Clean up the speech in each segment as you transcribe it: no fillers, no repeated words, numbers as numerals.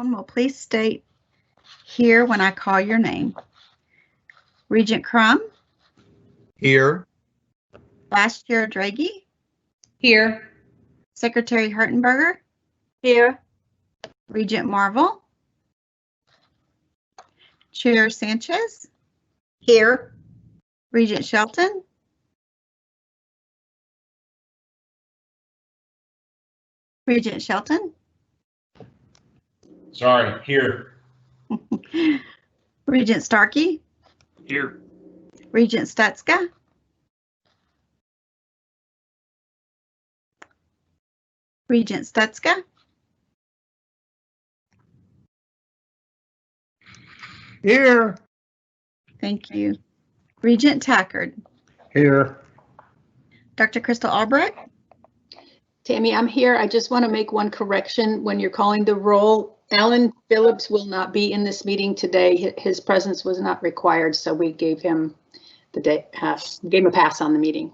everyone will please state here when I call your name. Regent Crum? Here. Vice Chair Draghi? Here. Secretary Hertenberger? Here. Regent Marvel? Chair Sanchez? Here. Regent Shelton? Regent Shelton? Sorry, here. Regent Starkey? Here. Regent Stutska? Regent Stutska? Here. Thank you. Regent Tackard? Here. Dr. Crystal Albrecht? Tammy, I'm here. I just want to make one correction. When you're calling the roll, Alan Phillips will not be in this meeting today. His presence was not required, so we gave him the day, gave him a pass on the meeting.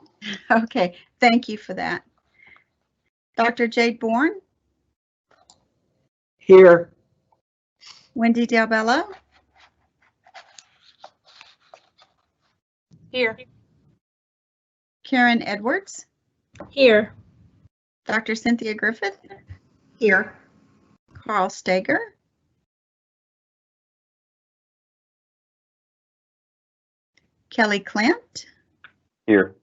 Okay, thank you for that. Dr. Jade Bourne? Here. Wendy Del Bello? Here. Karen Edwards? Here. Dr. Cynthia Griffith? Here. Carl Steger? Kelly Clint? Here.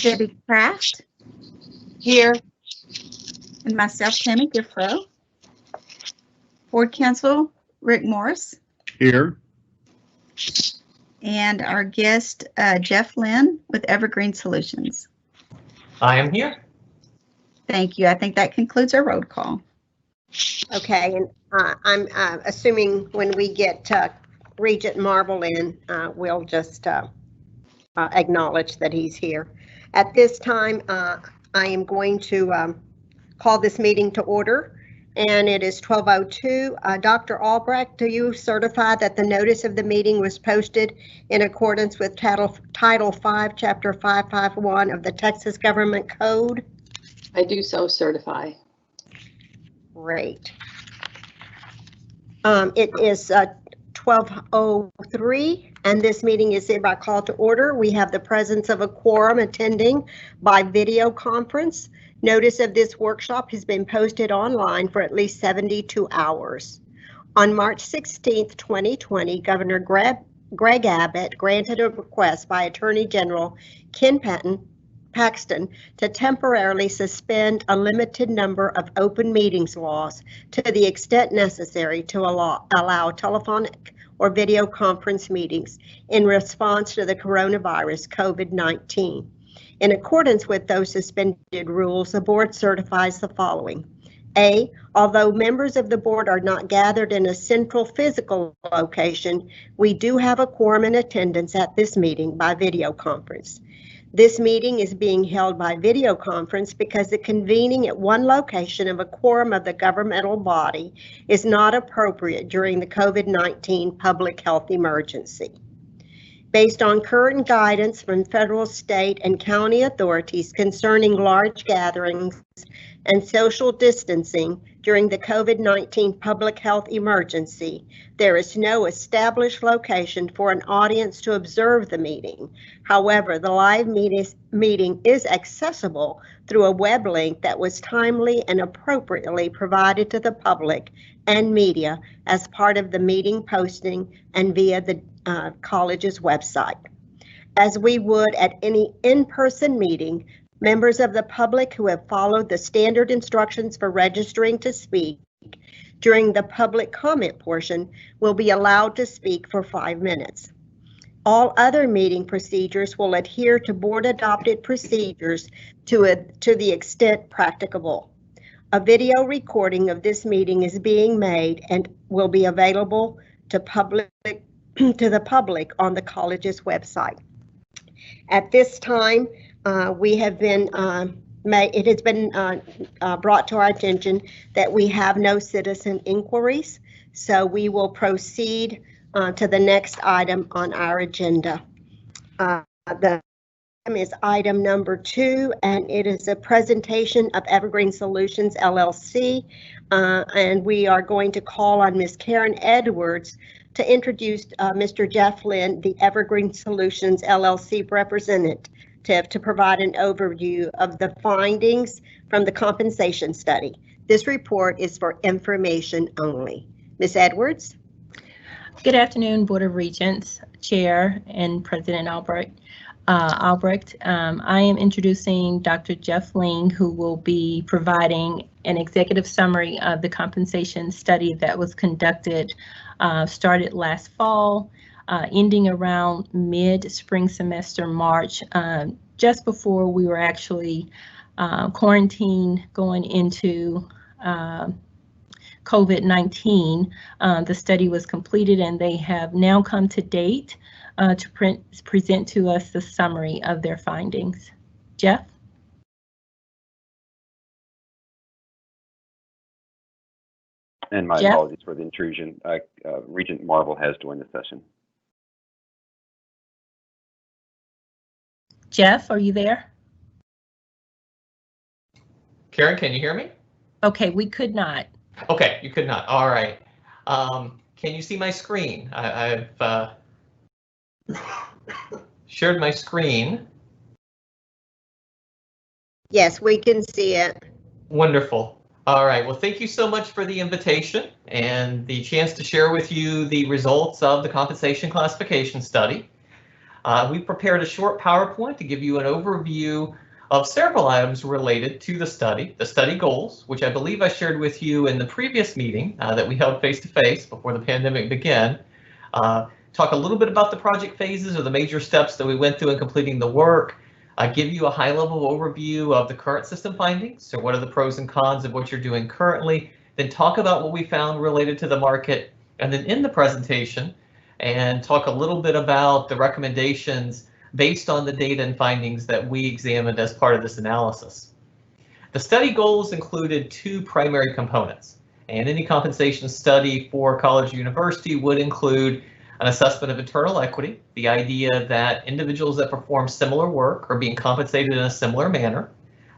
Debbie Kraft? Here. And myself, Tammy Giffro. Board Counsel Rick Morris. Here. And our guest, Jeff Lynn with Evergreen Solutions. I am here. Thank you. I think that concludes our roll call. Okay, and I'm assuming when we get Regent Marvel in, we'll just acknowledge that he's here. At this time, I am going to call this meeting to order, and it is 12:02. Dr. Albrecht, do you certify that the notice of the meeting was posted in accordance with Title 5, Chapter 551 of the Texas Government Code? I do so certify. Great. It is 12:03, and this meeting is hereby called to order. We have the presence of a quorum attending by video conference. Notice of this workshop has been posted online for at least 72 hours. On March 16th, 2020, Governor Greg Abbott granted a request by Attorney General Ken Paxton to temporarily suspend a limited number of open meetings laws to the extent necessary to allow telephonic or video conference meetings in response to the coronavirus COVID-19. In accordance with those suspended rules, the board certifies the following. A, although members of the board are not gathered in a central physical location, we do have a quorum in attendance at this meeting by video conference. This meeting is being held by video conference because the convening at one location of a quorum of the governmental body is not appropriate during the COVID-19 public health emergency. Based on current guidance from federal, state, and county authorities concerning large gatherings and social distancing during the COVID-19 public health emergency, there is no established location for an audience to observe the meeting. However, the live meeting is accessible through a web link that was timely and appropriately provided to the public and media as part of the meeting posting and via the college's website. As we would at any in-person meeting, members of the public who have followed the standard instructions for registering to speak during the public comment portion will be allowed to speak for 5 minutes. All other meeting procedures will adhere to board adopted procedures to the extent practicable. A video recording of this meeting is being made and will be available to the public on the college's website. At this time, it has been brought to our attention that we have no citizen inquiries, so we will proceed to the next item on our agenda. The Is item number 2, and it is a presentation of Evergreen Solutions LLC, and we are going to call on Ms. Karen Edwards to introduce Mr. Jeff Lynn, the Evergreen Solutions LLC representative, to provide an overview of the findings from the compensation study. This report is for information only. Ms. Edwards? Good afternoon, Board of Regents, Chair and President Albrecht. I am introducing Dr. Jeff Ling, who will be providing an executive summary of the compensation study that was conducted, started last fall, ending around mid-spring semester March, just before we were actually quarantined going into COVID-19. The study was completed and they have now come to date to present to us the summary of their findings. Jeff? And my Jeff? apologies for the intrusion. Regent Marvel has joined the session. Jeff, are you there? Karen, can you hear me? Okay, we could not. Okay, you could not. All right. Can you see my screen? I've shared my screen. Yes, we can see it. Wonderful. All right. Well, thank you so much for the invitation and the chance to share with you the results of the compensation classification study. We prepared a short PowerPoint to give you an overview of several items related to the study goals, which I believe I shared with you in the previous meeting that we held face-to-face before the pandemic began. Talk a little bit about the project phases or the major steps that we went through in completing the work. Give you a high-level overview of the current system findings. So what are the pros and cons of what you're doing currently? Then talk about what we found related to the market. And then in the presentation, and talk a little bit about the recommendations based on the data and findings that we examined as part of this analysis. The study goals included 2 primary components, and any compensation study for college or university would include an assessment of internal equity, the idea that individuals that perform similar work are being compensated in a similar manner.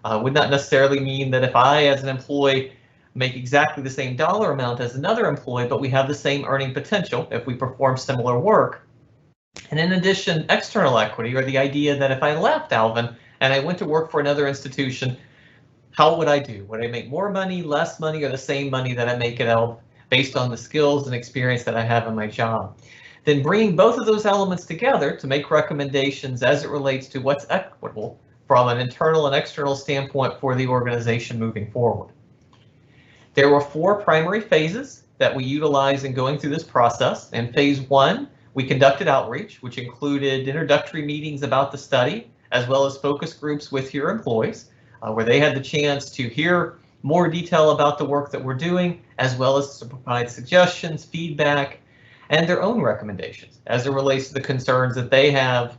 Would not necessarily mean that if I, as an employee, make exactly the same dollar amount as another employee, but we have the same earning potential if we perform similar work. And in addition, external equity, or the idea that if I left Alvin and I went to work for another institution, how would I do? Would I make more money, less money, or the same money that I make at Alvin based on the skills and experience that I have in my job? Then bringing both of those elements together to make recommendations as it relates to what's equitable from an internal and external standpoint for the organization moving forward. There were 4 primary phases that we utilized in going through this process. In phase 1, we conducted outreach, which included introductory meetings about the study, as well as focus groups with your employees, where they had the chance to hear more detail about the work that we're doing, as well as to provide suggestions, feedback, and their own recommendations as it relates to the concerns that they have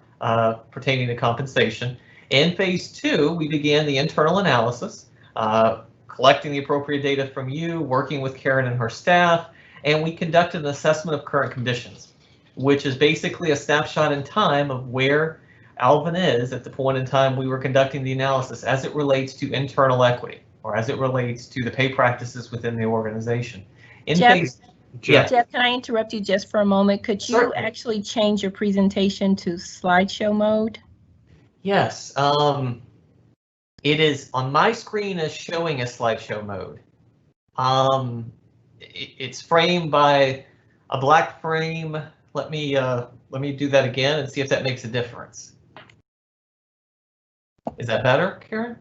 pertaining to compensation. In phase 2, we began the internal analysis, collecting the appropriate data from you, working with Karen and her staff, and we conducted an assessment of current conditions, which is basically a snapshot in time of where Alvin is at the point in time we were conducting the analysis as it relates to internal equity, or as it relates to the pay practices within the organization. In phase, Jeff, can I interrupt you just for a moment? Could you Certainly. actually change your presentation to slideshow mode? Yes, it is on my screen as showing a slideshow mode. It's framed by a black frame. Let me do that again and see if that makes a difference. Is that better, Karen?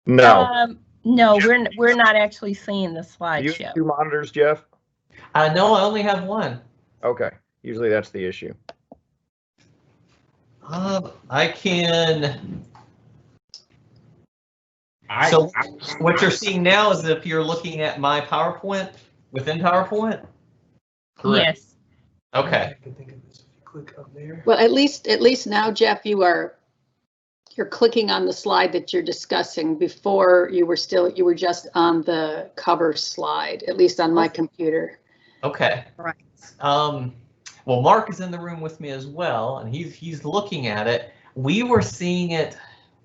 No. No, we're not actually seeing the You slideshow. 2 monitors, Jeff? No, I only have one. Okay. Usually that's the issue. I can. So what you're seeing now is if you're looking at my PowerPoint within PowerPoint? Correct. Yes. Okay. Well, at least now, Jeff, you're clicking on the slide that you're discussing. Before you were just on the cover slide, at least on my computer. Okay. Right. Well, Mark is in the room with me as well, and he's looking at it. We were seeing it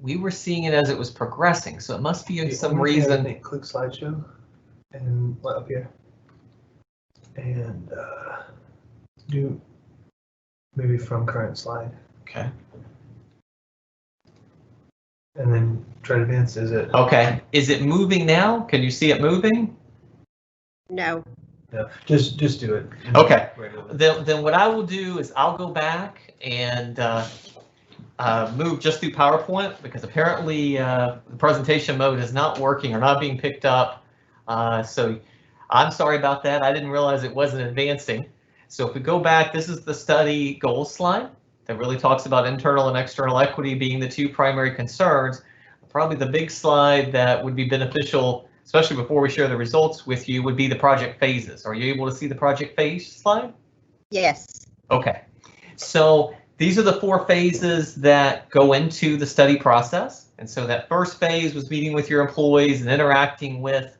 as it was progressing, so it must be The some only thing I reason. think, click slideshow and up here. And do maybe from current slide. Okay. And then try to advance. Is it? Okay. Is it moving now? Can you see it moving? No. No, just do it. Okay. Regularly. Then what I will do is I'll go back and move just through PowerPoint, because apparently the presentation mode is not working or not being picked up. So I'm sorry about that. I didn't realize it wasn't advancing. So if we go back, this is the study goals slide that really talks about internal and external equity being the two primary concerns. Probably the big slide that would be beneficial, especially before we share the results with you, would be the project phases. Are you able to see the project phase slide? Yes. Okay. So these are the 4 phases that go into the study process. And so that first phase was meeting with your employees and interacting with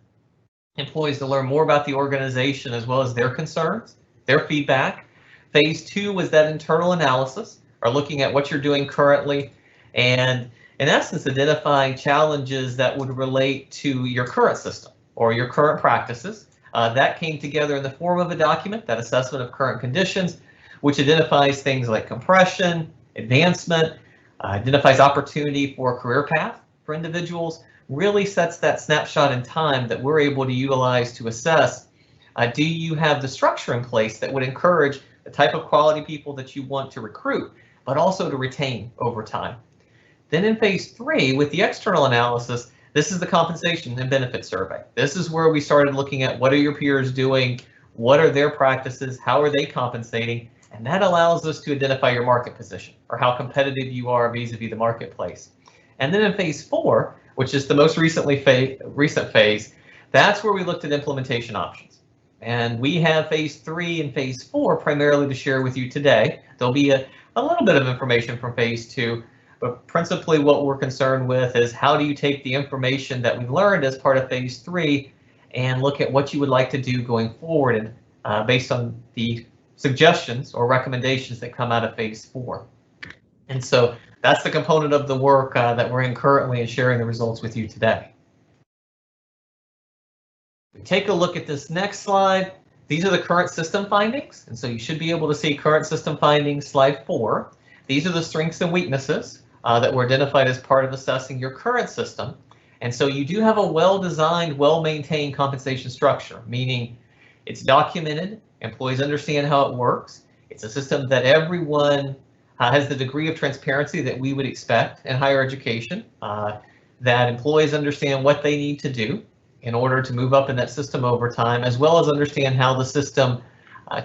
employees to learn more about the organization as well as their concerns, their feedback. Phase 2 was that internal analysis, or looking at what you're doing currently and in essence identifying challenges that would relate to your current system or your current practices. That came together in the form of a document, that assessment of current conditions, which identifies things like compression, advancement, identifies opportunity for a career path for individuals, really sets that snapshot in time that we're able to utilize to assess, do you have the structure in place that would encourage the type of quality people that you want to recruit, but also to retain over time. Then in phase 3, with the external analysis, this is the compensation and benefit survey. This is where we started looking at what are your peers doing, what are their practices, how are they compensating, and that allows us to identify your market position or how competitive you are vis-a-vis the marketplace. And then in phase 4, which is the most recent phase, that's where we looked at implementation options. And we have phase 3 and phase 4 primarily to share with you today. There'll be a little bit of information from phase 2, but principally what we're concerned with is how do you take the information that we've learned as part of phase 3 and look at what you would like to do going forward, and based on the suggestions or recommendations that come out of phase 4. And so that's the component of the work that we're in currently and sharing the results with you today. We take a look at this next slide. These are the current system findings. And so you should be able to see current system findings, slide 4. These are the strengths and weaknesses that were identified as part of assessing your current system. And so you do have a well-designed, well-maintained compensation structure, meaning it's documented, employees understand how it works. It's a system that everyone has the degree of transparency that we would expect in higher education, that employees understand what they need to do in order to move up in that system over time, as well as understand how the system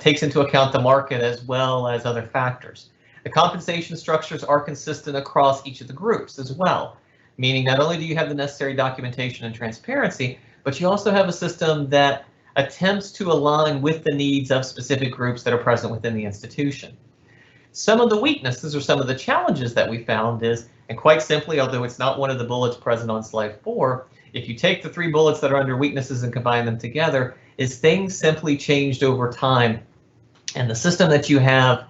takes into account the market as well as other factors. The compensation structures are consistent across each of the groups as well, meaning not only do you have the necessary documentation and transparency, but you also have a system that attempts to align with the needs of specific groups that are present within the institution. Some of the weaknesses or some of the challenges that we found is, and quite simply, although it's not one of the bullets present on slide 4, if you take the 3 bullets that are under weaknesses and combine them together, is things simply changed over time, and the system that you have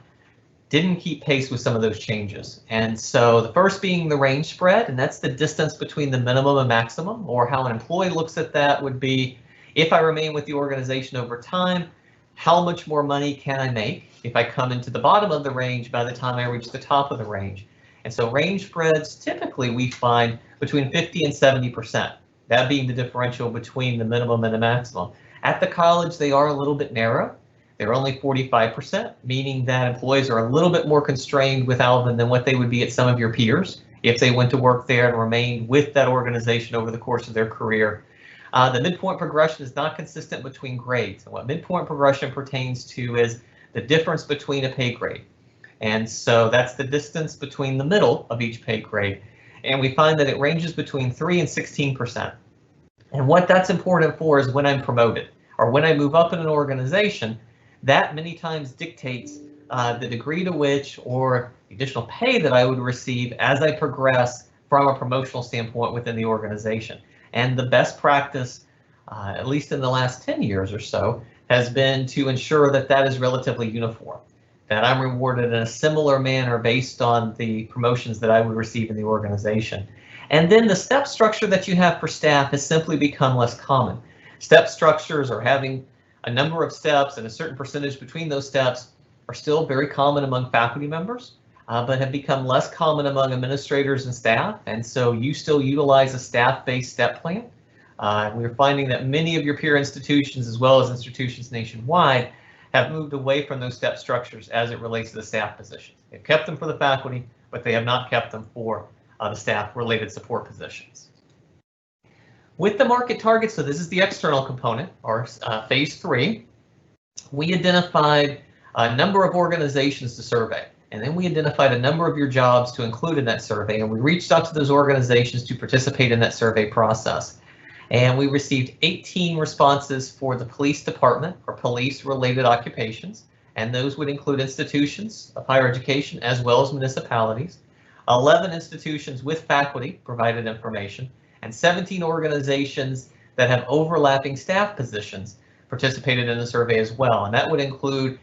didn't keep pace with some of those changes. And so the first being the range spread, and that's the distance between the minimum and maximum, or how an employee looks at that would be, if I remain with the organization over time, how much more money can I make if I come into the bottom of the range by the time I reach the top of the range? And so range spreads typically we find between 50 and 70%, that being the differential between the minimum and the maximum. At the college, they are a little bit narrow. They're only 45%, meaning that employees are a little bit more constrained with Alvin than what they would be at some of your peers if they went to work there and remained with that organization over the course of their career. The midpoint progression is not consistent between grades. And what midpoint progression pertains to is the difference between a pay grade. And so that's the distance between the middle of each pay grade. And we find that it ranges between 3 and 16%. And what that's important for is when I'm promoted or when I move up in an organization, that many times dictates the degree to which or the additional pay that I would receive as I progress from a promotional standpoint within the organization. And the best practice, at least in the last 10 years or so, has been to ensure that that is relatively uniform. that I'm rewarded in a similar manner based on the promotions that I would receive in the organization. And then the step structure that you have for staff has simply become less common. Step structures or having a number of steps and a certain percentage between those steps are still very common among faculty members, but have become less common among administrators and staff. And so you still utilize a staff-based step plan. We're finding that many of your peer institutions, as well as institutions nationwide, have moved away from those step structures as it relates to the staff positions. They've kept them for the faculty, but they have not kept them for the staff-related support positions. With the market targets, so this is the external component, or phase 3, we identified a number of organizations to survey, and then we identified a number of your jobs to include in that survey, and we reached out to those organizations to participate in that survey process. And we received 18 responses for the police department or police-related occupations, and those would include institutions of higher education as well as municipalities. 11 institutions with faculty provided information, and 17 organizations that have overlapping staff positions participated in the survey as well, and that would include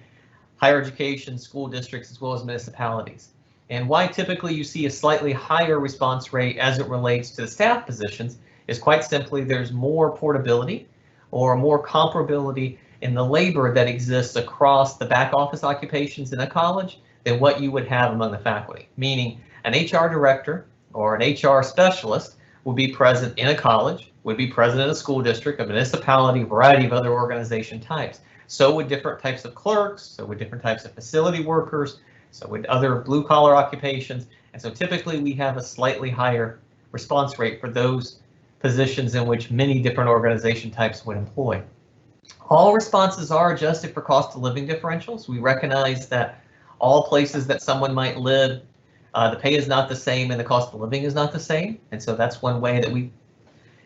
higher education, school districts, as well as municipalities. And why typically you see a slightly higher response rate as it relates to the staff positions is quite simply there's more portability or more comparability in the labor that exists across the back office occupations in a college than what you would have among the faculty. Meaning an HR director or an HR specialist will be present in a college, would be present in a school district, a municipality, a variety of other organization types. So would different types of clerks, so would different types of facility workers, so would other blue collar occupations. And so typically we have a slightly higher response rate for those positions in which many different organization types would employ. All responses are adjusted for cost of living differentials. We recognize that all places that someone might live, the pay is not the same and the cost of living is not the same. And so that's one way that we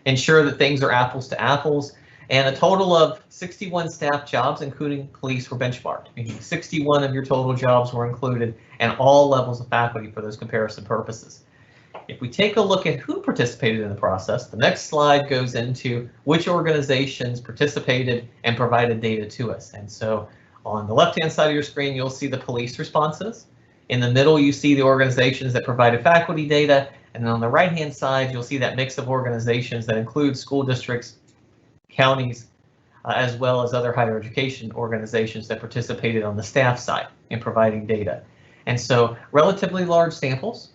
ensure that things are apples to apples. And a total of 61 staff jobs, including police, were benchmarked, meaning 61 of your total jobs were included and all levels of faculty for those comparison purposes. If we take a look at who participated in the process, the next slide goes into which organizations participated and provided data to us. And so on the left-hand side of your screen, you'll see the police responses. In the middle, you see the organizations that provided faculty data. And then on the right-hand side, you'll see that mix of organizations that include school districts, counties, as well as other higher education organizations that participated on the staff side in providing data. And so relatively large samples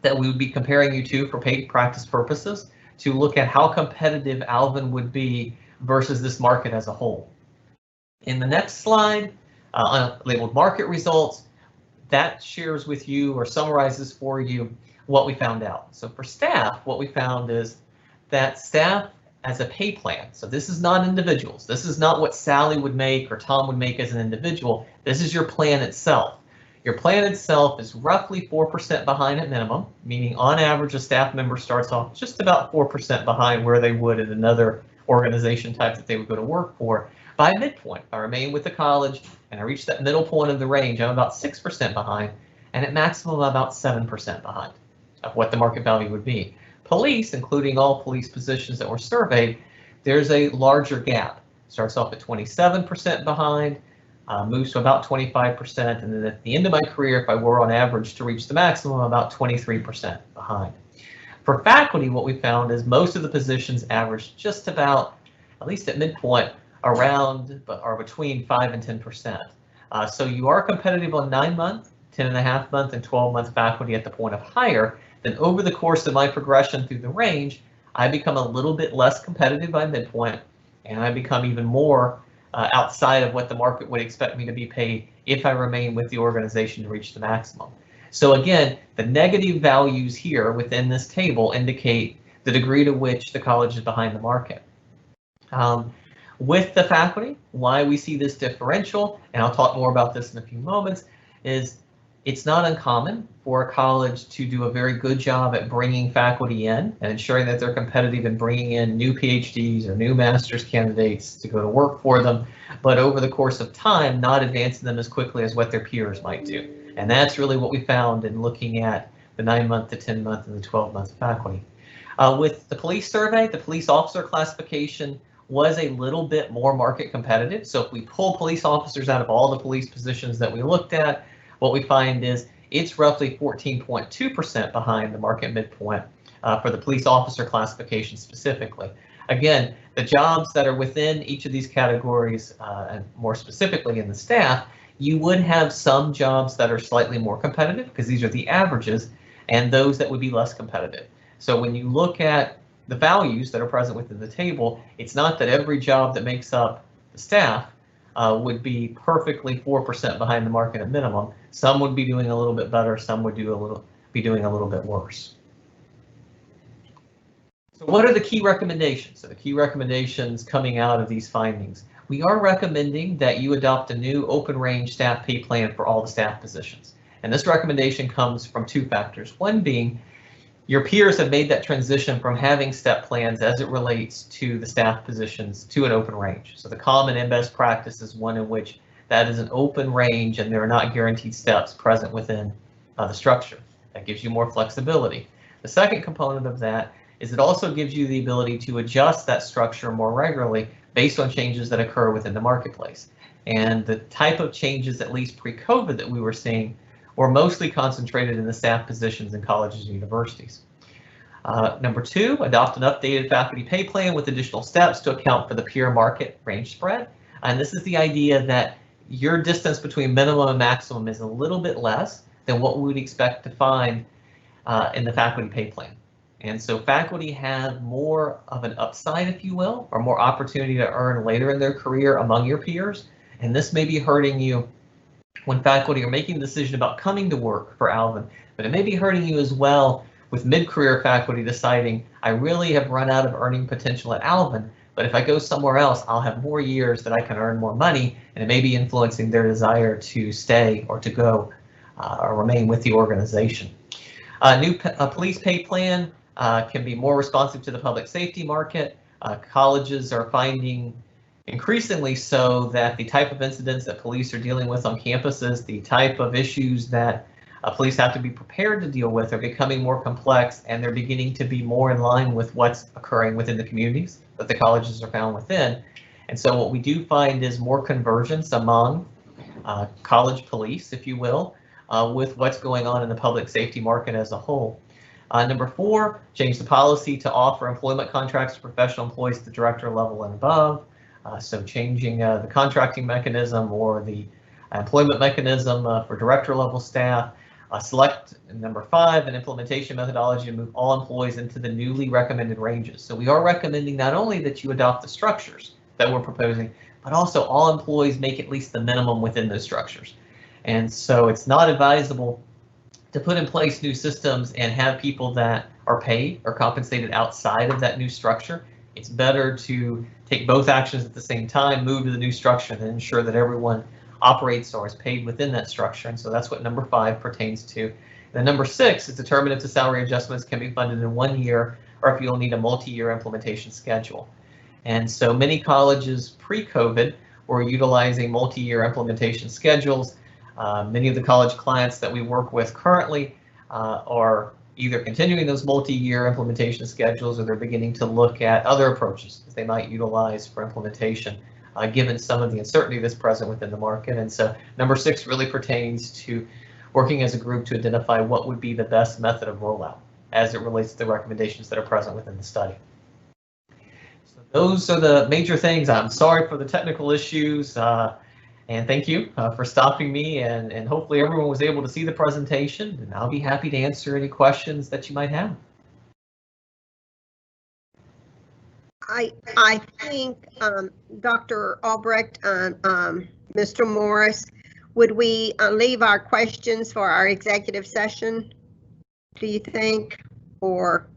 that we would be comparing you to for paid practice purposes to look at how competitive Alvin would be versus this market as a whole. In the next slide, labeled market results, that shares with you or summarizes for you what we found out. So for staff, what we found is that staff as a pay plan, so this is not individuals, this is not what Sally would make or Tom would make as an individual, this is your plan itself. Your plan itself is roughly 4% behind at minimum, meaning on average a staff member starts off just about 4% behind where they would at another organization type that they would go to work for. By midpoint, if I remain with the college and I reach that middle point of the range, I'm about 6% behind, and at maximum about 7% behind of what the market value would be. Police, including all police positions that were surveyed, there's a larger gap. Starts off at 27% behind, moves to about 25%, and then at the end of my career, if I were on average to reach the maximum, about 23% behind. For faculty, what we found is most of the positions average just about, at least at midpoint, around or between 5 and 10%. So you are competitive on 9-month, 10.5-month, and 12-month faculty at the point of hire. Then over the course of my progression through the range, I become a little bit less competitive by midpoint, and I become even more outside of what the market would expect me to be paid if I remain with the organization to reach the maximum. So again, the negative values here within this table indicate the degree to which the college is behind the market. With the faculty, why we see this differential, and I'll talk more about this in a few moments, is it's not uncommon for a college to do a very good job at bringing faculty in and ensuring that they're competitive in bringing in new PhDs or new master's candidates to go to work for them, but over the course of time, not advancing them as quickly as what their peers might do. And that's really what we found in looking at the 9-month to 10-month and the 12-month faculty. With the police survey, the police officer classification was a little bit more market competitive. So if we pull police officers out of all the police positions that we looked at, what we find is it's roughly 14.2% behind the market midpoint for the police officer classification specifically. Again, the jobs that are within each of these categories, and more specifically in the staff, you would have some jobs that are slightly more competitive because these are the averages, and those that would be less competitive. So when you look at the values that are present within the table, it's not that every job that makes up the staff would be perfectly 4% behind the market at minimum. Some would be doing a little bit better, some would be doing a little bit worse. So what are the key recommendations? So the key recommendations coming out of these findings. We are recommending that you adopt a new open range staff pay plan for all the staff positions. And this recommendation comes from two factors. One being your peers have made that transition from having step plans as it relates to the staff positions to an open range. So the common and best practice is one in which that is an open range and there are not guaranteed steps present within the structure. That gives you more flexibility. The second component of that is it also gives you the ability to adjust that structure more regularly based on changes that occur within the marketplace. And the type of changes, at least pre-COVID, that we were seeing were mostly concentrated in the staff positions in colleges and universities. Number two, adopt an updated faculty pay plan with additional steps to account for the peer market range spread. And this is the idea that your distance between minimum and maximum is a little bit less than what we would expect to find in the faculty pay plan. And so faculty have more of an upside, if you will, or more opportunity to earn later in their career among your peers. And this may be hurting you when faculty are making the decision about coming to work for Alvin, but it may be hurting you as well with mid-career faculty deciding, I really have run out of earning potential at Alvin, but if I go somewhere else, I'll have more years that I can earn more money, and it may be influencing their desire to stay or to go or remain with the organization. A new police pay plan can be more responsive to the public safety market. Colleges are finding increasingly so that the type of incidents that police are dealing with on campuses, the type of issues that police have to be prepared to deal with are becoming more complex, and they're beginning to be more in line with what's occurring within the communities that the colleges are found within. And so what we do find is more convergence among college police, if you will, with what's going on in the public safety market as a whole. Number four, change the policy to offer employment contracts to professional employees at the director level and above. So changing the contracting mechanism or the employment mechanism for director level staff. Select number five, an implementation methodology to move all employees into the newly recommended ranges. So we are recommending not only that you adopt the structures that we're proposing, but also all employees make at least the minimum within those structures. And so it's not advisable to put in place new systems and have people that are paid or compensated outside of that new structure. It's better to take both actions at the same time, move to the new structure, and ensure that everyone operates or is paid within that structure. And so that's what number five pertains to. Then number six is determine if the salary adjustments can be funded in 1 year or if you'll need a multi-year implementation schedule. And so many colleges pre-COVID were utilizing multi-year implementation schedules. Many of the college clients that we work with currently are either continuing those multi-year implementation schedules or they're beginning to look at other approaches that they might utilize for implementation, given some of the uncertainty that's present within the market. And so number six really pertains to working as a group to identify what would be the best method of rollout as it relates to the recommendations that are present within the study. So those are the major things. I'm sorry for the technical issues. And thank you for stopping me, and hopefully everyone was able to see the presentation, and I'll be happy to answer any questions that you might have. I think Dr. Albrecht and Mr. Morris, would we leave our questions for our executive session, do you think, or?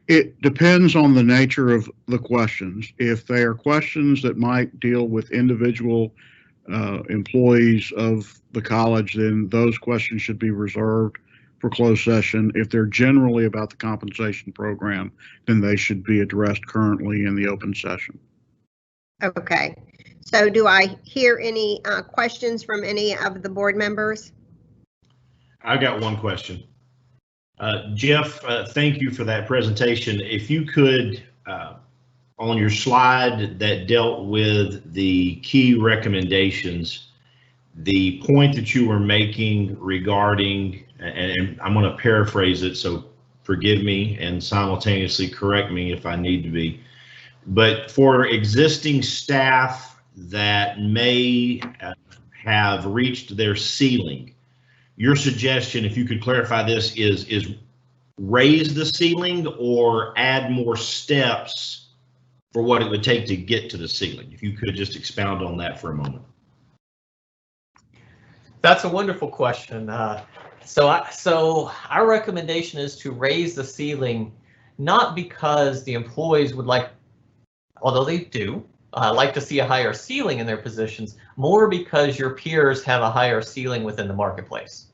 It depends on the nature of the questions. If they are questions that might deal with individual employees of the college, then those questions should be reserved for closed session. If they're generally about the compensation program, then they should be addressed currently in the open session. Okay, so do I hear any questions from any of the board members? I've got one question. Jeff, thank you for that presentation. If you could on your slide that dealt with the key recommendations, the point that you were making regarding, and I'm going to paraphrase it, so forgive me and simultaneously correct me if I need to be, but for existing staff that may have reached their ceiling, your suggestion, if you could clarify this, is raise the ceiling or add more steps for what it would take to get to the ceiling? If you could just expound on that for a moment. That's a wonderful question. So our recommendation is to raise the ceiling, not because the employees would like, although they do, like to see a higher ceiling in their positions, more because your peers have a higher ceiling within the marketplace.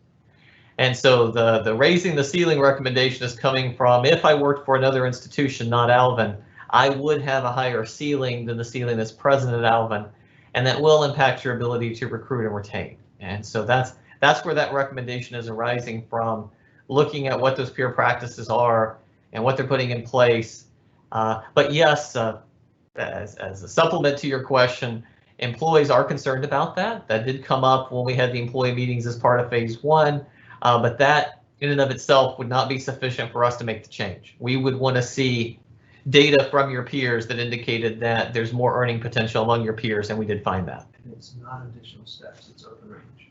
And so the raising the ceiling recommendation is coming from, if I worked for another institution, not Alvin, I would have a higher ceiling than the ceiling that's present at Alvin, and that will impact your ability to recruit and retain. And so that's where that recommendation is arising from, looking at what those peer practices are and what they're putting in place. But yes, as a supplement to your question, employees are concerned about that. That did come up when we had the employee meetings as part of phase 1, but that in and of itself would not be sufficient for us to make the change. We would want to see data from your peers that indicated that there's more earning potential among your peers, and we did find that. And it's not additional steps, it's open range.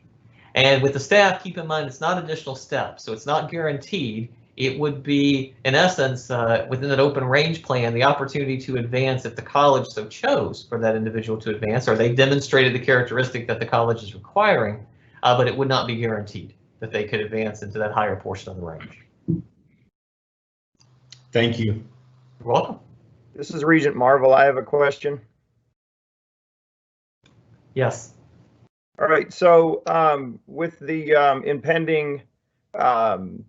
And with the staff, keep in mind, it's not additional steps, so it's not guaranteed. It would be, in essence, within that open range plan, the opportunity to advance if the college so chose for that individual to advance, or they demonstrated the characteristic that the college is requiring, but it would not be guaranteed that they could advance into that higher portion of the range. Thank you. You're welcome. This is Regent Marvel. I have a question. Yes. All right, so with the impending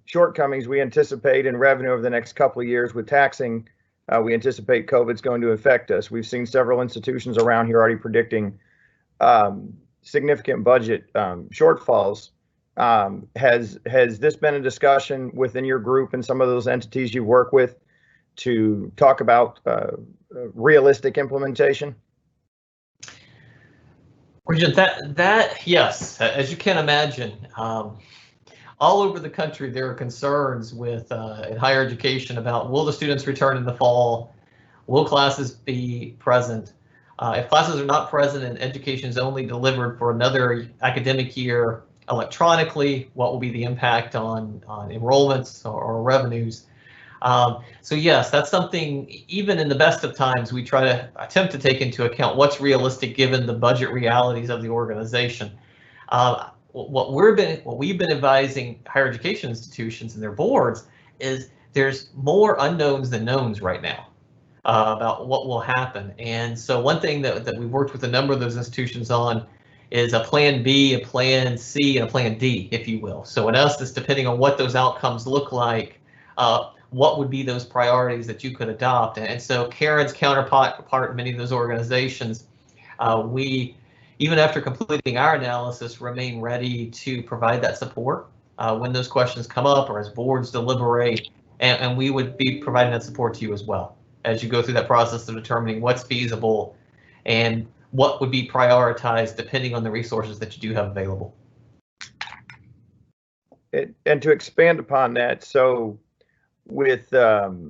shortcomings we anticipate in revenue over the next couple of years with taxing, we anticipate COVID's going to affect us. We've seen several institutions around here already predicting significant budget shortfalls. Has this been a discussion within your group and some of those entities you work with to talk about realistic implementation? Regent, yes, as you can imagine, all over the country there are concerns with in higher education about, will the students return in the fall? Will classes be present? If classes are not present and education is only delivered for another academic year electronically, what will be the impact on enrollments or revenues? So yes, that's something, even in the best of times, we try to attempt to take into account what's realistic given the budget realities of the organization. What we've been advising higher education institutions and their boards is there's more unknowns than knowns right now about what will happen. And so one thing that we've worked with a number of those institutions on is a plan B, a plan C, and a plan D, if you will. So in essence, depending on what those outcomes look like, what would be those priorities that you could adopt? And so Karen's counterpart in many of those organizations, we, even after completing our analysis, remain ready to provide that support when those questions come up or as boards deliberate, and we would be providing that support to you as well as you go through that process of determining what's feasible and what would be prioritized depending on the resources that you do have available. And to expand upon that, so with that,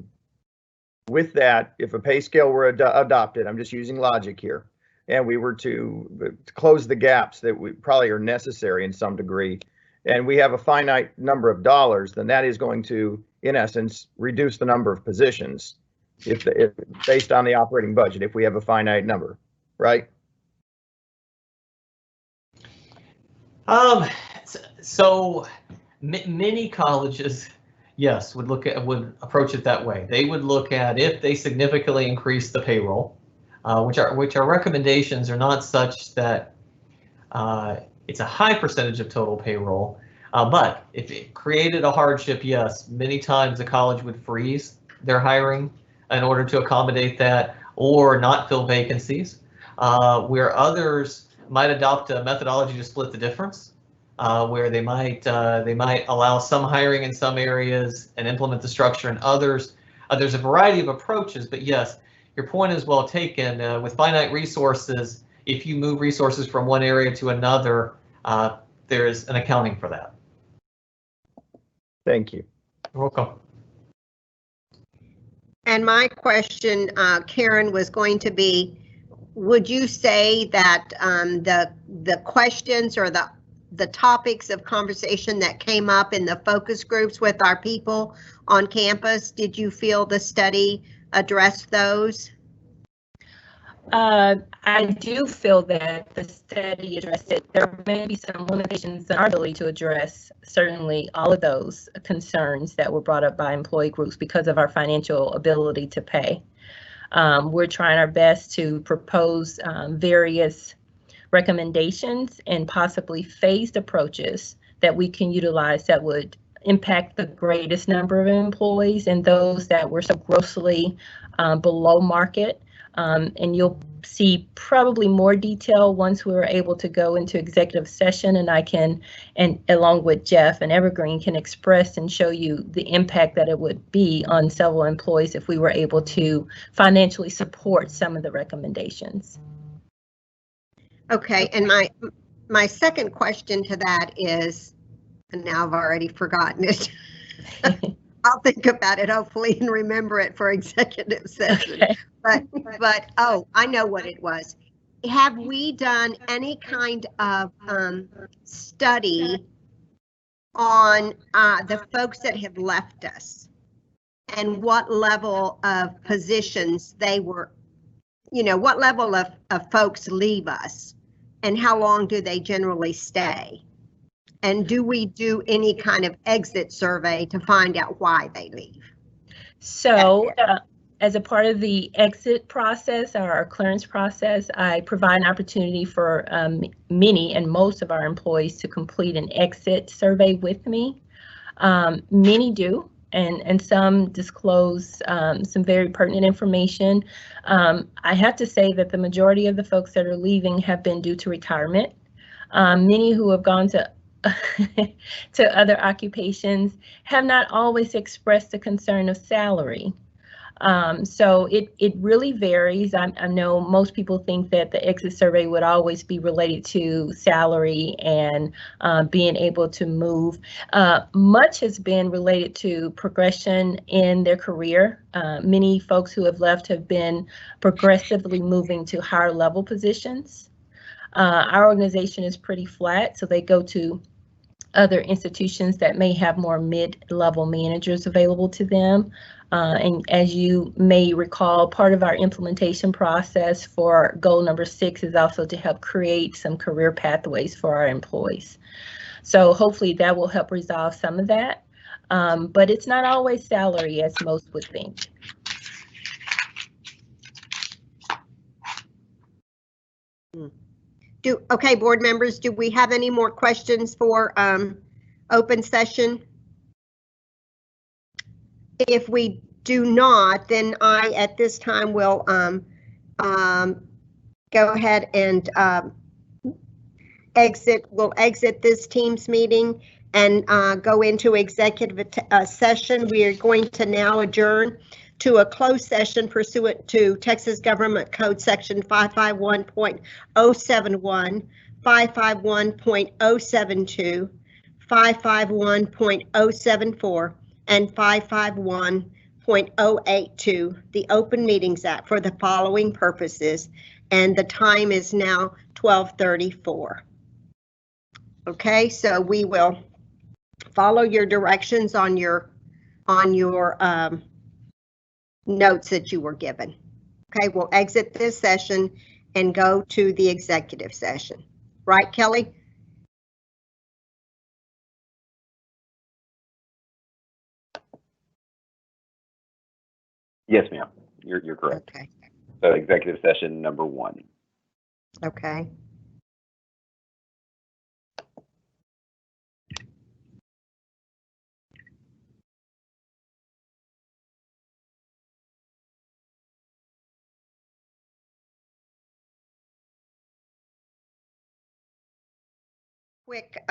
if a pay scale were adopted, I'm just using logic here, and we were to close the gaps that we probably are necessary in some degree, and we have a finite number of dollars, then that is going to, in essence, reduce the number of positions if based on the operating budget, if we have a finite number, right? So many colleges, yes, would approach it that way. They would look at if they significantly increase the payroll, which our recommendations are not such that it's a high percentage of total payroll, but if it created a hardship, yes, many times the college would freeze their hiring in order to accommodate that or not fill vacancies, where others might adopt a methodology to split the difference, where they might allow some hiring in some areas and implement the structure in others. There's a variety of approaches, but yes, your point is well taken. With finite resources, if you move resources from one area to another, there's an accounting for that. Thank you. You're welcome. And my question, Karen, was going to be, would you say that the questions or the topics of conversation that came up in the focus groups with our people on campus, did you feel the study addressed those? I do feel that the study addressed it. There may be some limitations in our ability to address certainly all of those concerns that were brought up by employee groups because of our financial ability to pay. We're trying our best to propose various recommendations and possibly phased approaches that we can utilize that would impact the greatest number of employees and those that were so grossly below market. And you'll see probably more detail once we're able to go into executive session, and I can, and along with Jeff and Evergreen, can express and show you the impact that it would be on several employees if we were able to financially support some of the recommendations. Okay, and my second question to that is, and now I've already forgotten it. I'll think about it hopefully and remember it for executive session. Okay. But oh, I know what it was. Have we done any kind of study on the folks that have left us and what level of positions they were, you know, what level of folks leave us and how long do they generally stay? And do we do any kind of exit survey to find out why they leave? So as a part of the exit process or our clearance process, I provide an opportunity for many and most of our employees to complete an exit survey with me. Many do, and some disclose some very pertinent information. I have to say that the majority of the folks that are leaving have been due to retirement. Many who have gone to to other occupations have not always expressed the concern of salary. So it really varies. I know most people think that the exit survey would always be related to salary and being able to move. Much has been related to progression in their career. Many folks who have left have been progressively moving to higher level positions. Our organization is pretty flat, so they go to other institutions that may have more mid-level managers available to them. And as you may recall, part of our implementation process for goal number 6 is also to help create some career pathways for our employees. So hopefully that will help resolve some of that. But it's not always salary as most would think. Okay, board members, do we have any more questions for open session? If we do not, then I, at this time, will go ahead and we'll exit this Teams meeting and go into executive session. We are going to now adjourn to a closed session pursuant to Texas Government Code Section 551.071, 551.072, 551.074, and 551.082, the Open Meetings Act, for the following purposes, and the time is now 12:34. Okay, so we will follow your directions on your notes that you were given. Okay, we'll exit this session and go to the executive session. Right, Kelly? Yes, ma'am. You're correct. Okay. So executive session number 1. Okay. Quick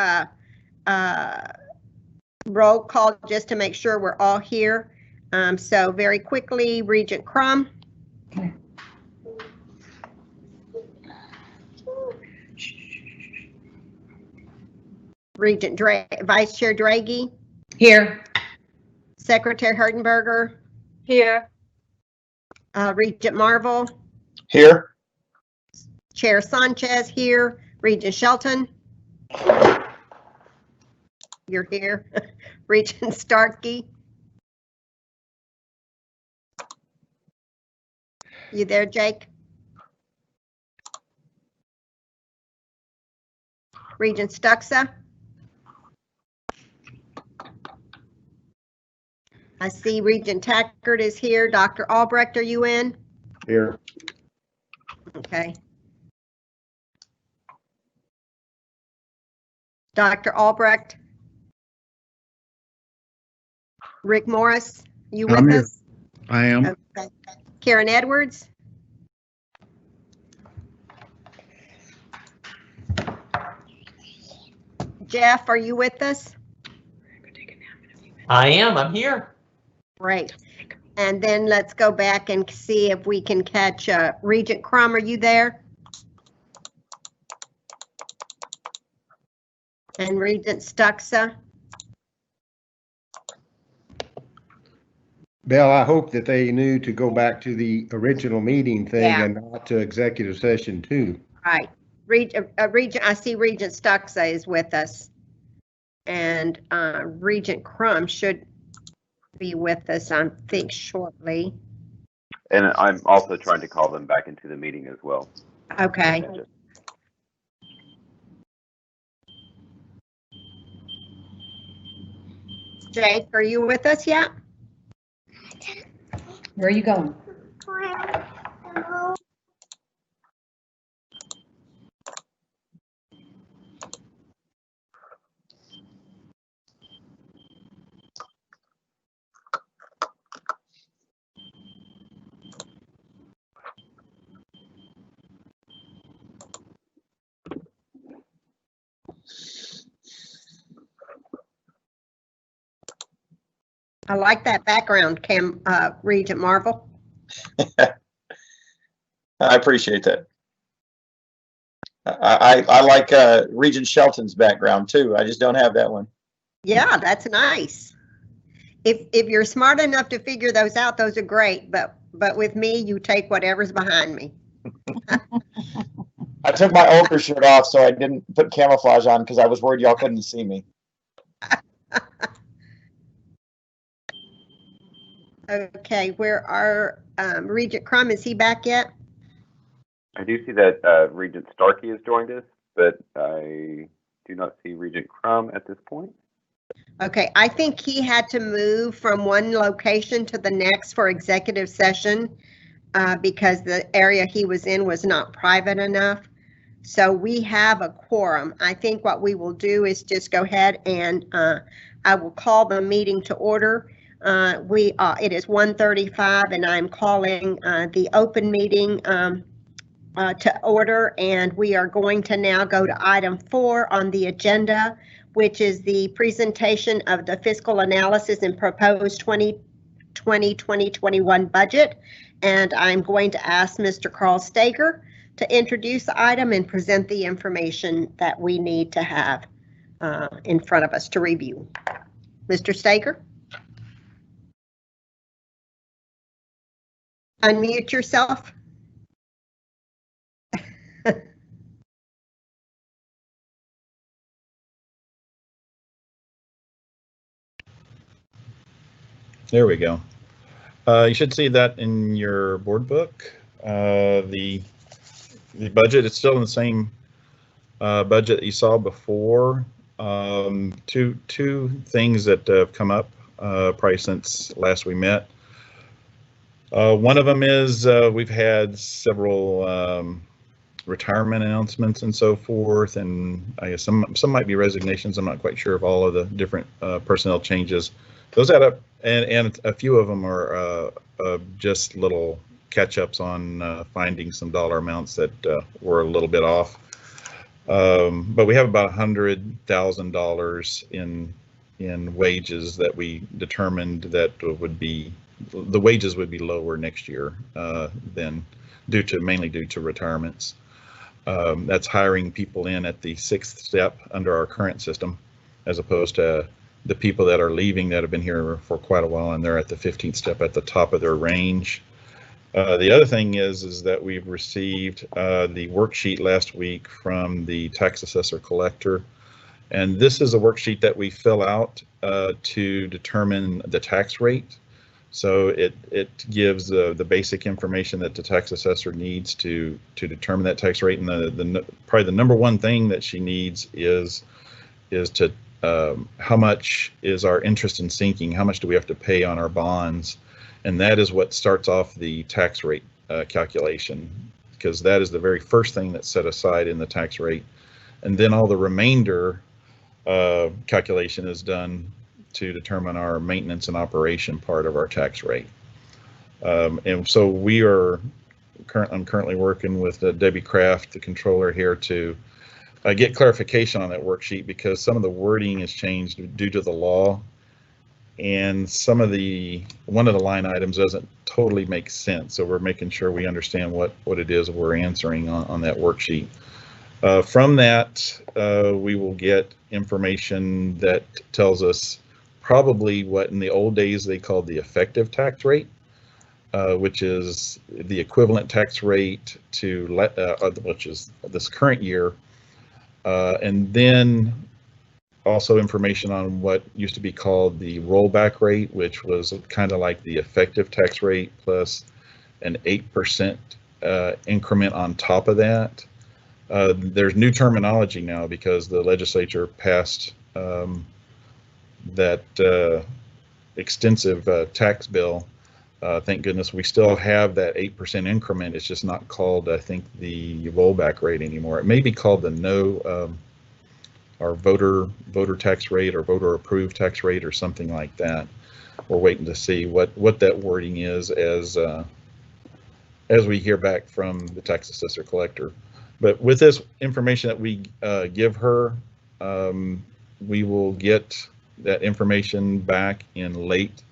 roll call just to make sure we're all here. So very quickly, Regent Crum. Okay. Vice Chair Draghi, Here. Secretary Hertenberger, Here. Regent Marvel, Here. Chair Sanchez here, Regent Shelton. You're here. Regent Starkey. You there, Jake? Regent Stuxa. I see Regent Tackert is here. Dr. Albrecht, are you in? Here. Okay. Dr. Albrecht. Rick Morris, you I'm with here. us? I am. Okay. Karen Edwards. Jeff, are you with us? I am. I'm here. Great. And then let's go back and see if we can catch Regent Crum. Are you there? And Regent Stuxa. Bill, I hope that they knew to go back to the original meeting thing Yeah. and not to executive session too. Right. I see Regent Stuxa is with us. And Regent Crum should be with us, I think, shortly. And I'm also trying to call them back into the meeting as well. Okay. Jake, are you with us yet? Where are you going? I like that background, Regent Marvel. I appreciate that. I like Regent Shelton's background too. I just don't have that one. Yeah, that's nice. If you're smart enough to figure those out, those are great. But with me, you take whatever's behind me. I took my ochre shirt off so I didn't put camouflage on because I was worried y'all couldn't see me. Okay, where are Regent Crum? Is he back yet? I do see that Regent Starkey has joined us, but I do not see Regent Crum at this point. Okay, I think he had to move from one location to the next for executive session because the area he was in was not private enough. So we have a quorum. I think what we will do is just go ahead and I will call the meeting to order. It is 1:35 and I'm calling the open meeting to order, and we are going to now go to item 4 on the agenda, which is the presentation of the fiscal analysis and proposed 2020-2021 budget. And I'm going to ask Mr. Carl Stager to introduce the item and present the information that we need to have in front of us to review. Mr. Stager? Unmute yourself. There we go. You should see that in your board book. The budget is still in the same budget that you saw before. Two things that have come up probably since last we met. One of them is we've had several retirement announcements and so forth, and I guess some might be resignations. I'm not quite sure of all of the different personnel changes. Those add up, and a few of them are just little catch-ups on finding some dollar amounts that were a little bit off. But we have about $100,000 in wages that we determined that the wages would be lower next year than mainly due to retirements. That's hiring people in at the 6th step under our current system. as opposed to the people that are leaving that have been here for quite a while and they're at the 15th step at the top of their range. The other thing is that we've received the worksheet last week from the tax assessor collector. And this is a worksheet that we fill out to determine the tax rate. So it gives the basic information that the tax assessor needs to determine that tax rate. And probably the number one thing that she needs is to how much is our interest in sinking? How much do we have to pay on our bonds? And that is what starts off the tax rate calculation, because that is the very first thing that's set aside in the tax rate. And then all the remainder calculation is done to determine our maintenance and operation part of our tax rate. And so I'm currently working with Debbie Kraft, the controller here, to get clarification on that worksheet, because some of the wording has changed due to the law. And one of the line items doesn't totally make sense. So we're making sure we understand what it is we're answering on that worksheet. From that, we will get information that tells us probably what in the old days they called the effective tax rate, which is the equivalent tax rate to which is this current year, and then also information on what used to be called the rollback rate, which was kind of like the effective tax rate plus an 8% increment on top of that. There's new terminology now because the legislature passed that extensive tax bill. Thank goodness we still have that 8% increment. It's just not called, I think, the rollback rate anymore. It may be called the our voter tax rate or voter approved tax rate or something like that. We're waiting to see what that wording is as we hear back from the tax assessor collector. But with this information that we give her, we will get that information back in late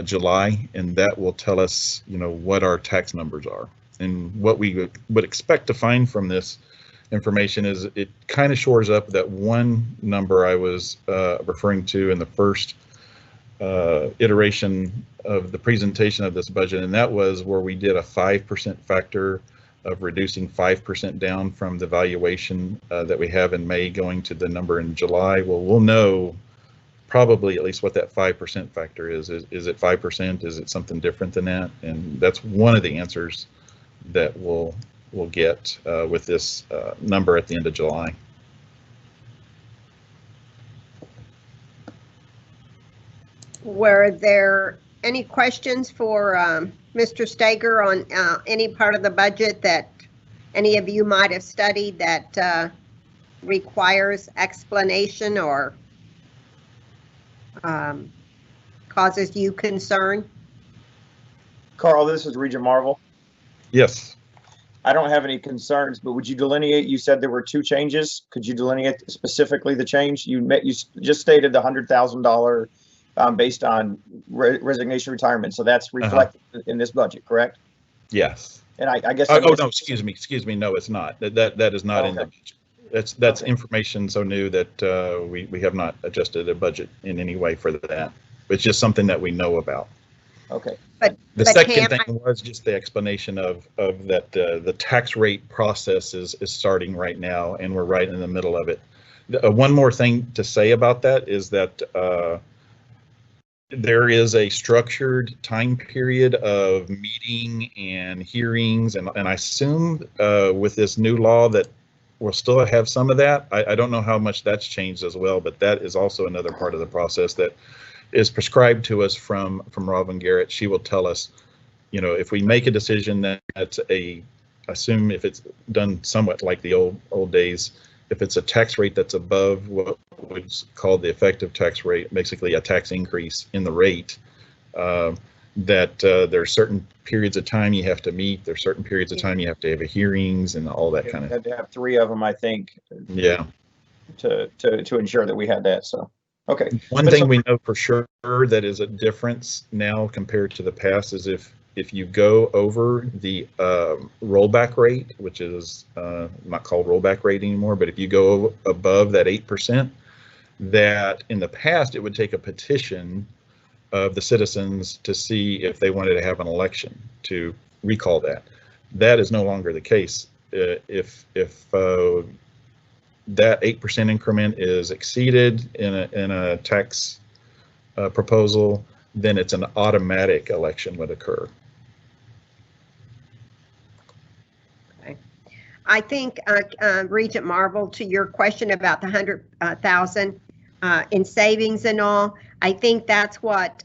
July, and that will tell us, what our tax numbers are. And what we would expect to find from this information is it kind of shores up that one number I was referring to in the first iteration of the presentation of this budget, and that was where we did a 5% factor of reducing 5% down from the valuation that we have in May going to the number in July. Well, we'll know probably at least what that 5% factor is. Is it 5%? Is it something different than that? And that's one of the answers that we'll get with this number at the end of July. Were there any questions for Mr. Steger on any part of the budget that any of you might have studied that requires explanation or causes you concern? Carl, this is Regent Marvel. Yes. I don't have any concerns, but would you delineate? You said there were two changes. Could you delineate specifically the change? You just stated the $100,000 based on resignation retirement. So that's reflected in this budget, correct? Yes. And I guess. Oh no, excuse me. No, it's not. That is not in the budget. That's information so new that we have not adjusted a budget in any way for that. It's just something that we know about. Okay. But the second thing was just the explanation of that the tax rate process is starting right now, and we're right in the middle of it. One more thing to say about that is that there is a structured time period of meeting and hearings, and I assume with this new law that we'll still have some of that. I don't know how much that's changed as well, but that is also another part of the process that is prescribed to us from Robin Garrett. She will tell us, if we make a decision that's assume if it's done somewhat like the old days, if it's a tax rate that's above what was called the effective tax rate, basically a tax increase in the rate, that there are certain periods of time you have to meet, there's certain periods of time you have to have hearings and all that kind of. Had to have 3 of them, I think. Yeah. To ensure that we had that. So. Okay. One thing we know for sure that is a difference now compared to the past is if if you go over the rollback rate, which is not called rollback rate anymore, but if you go above that 8%, that in the past it would take a petition of the citizens to see if they wanted to have an election to recall that. That is no longer the case. If that 8% increment is exceeded in a tax proposal, then it's an automatic election would occur. I think, Regent Marvel, to your question about the 100,000 in savings and all, I think that's what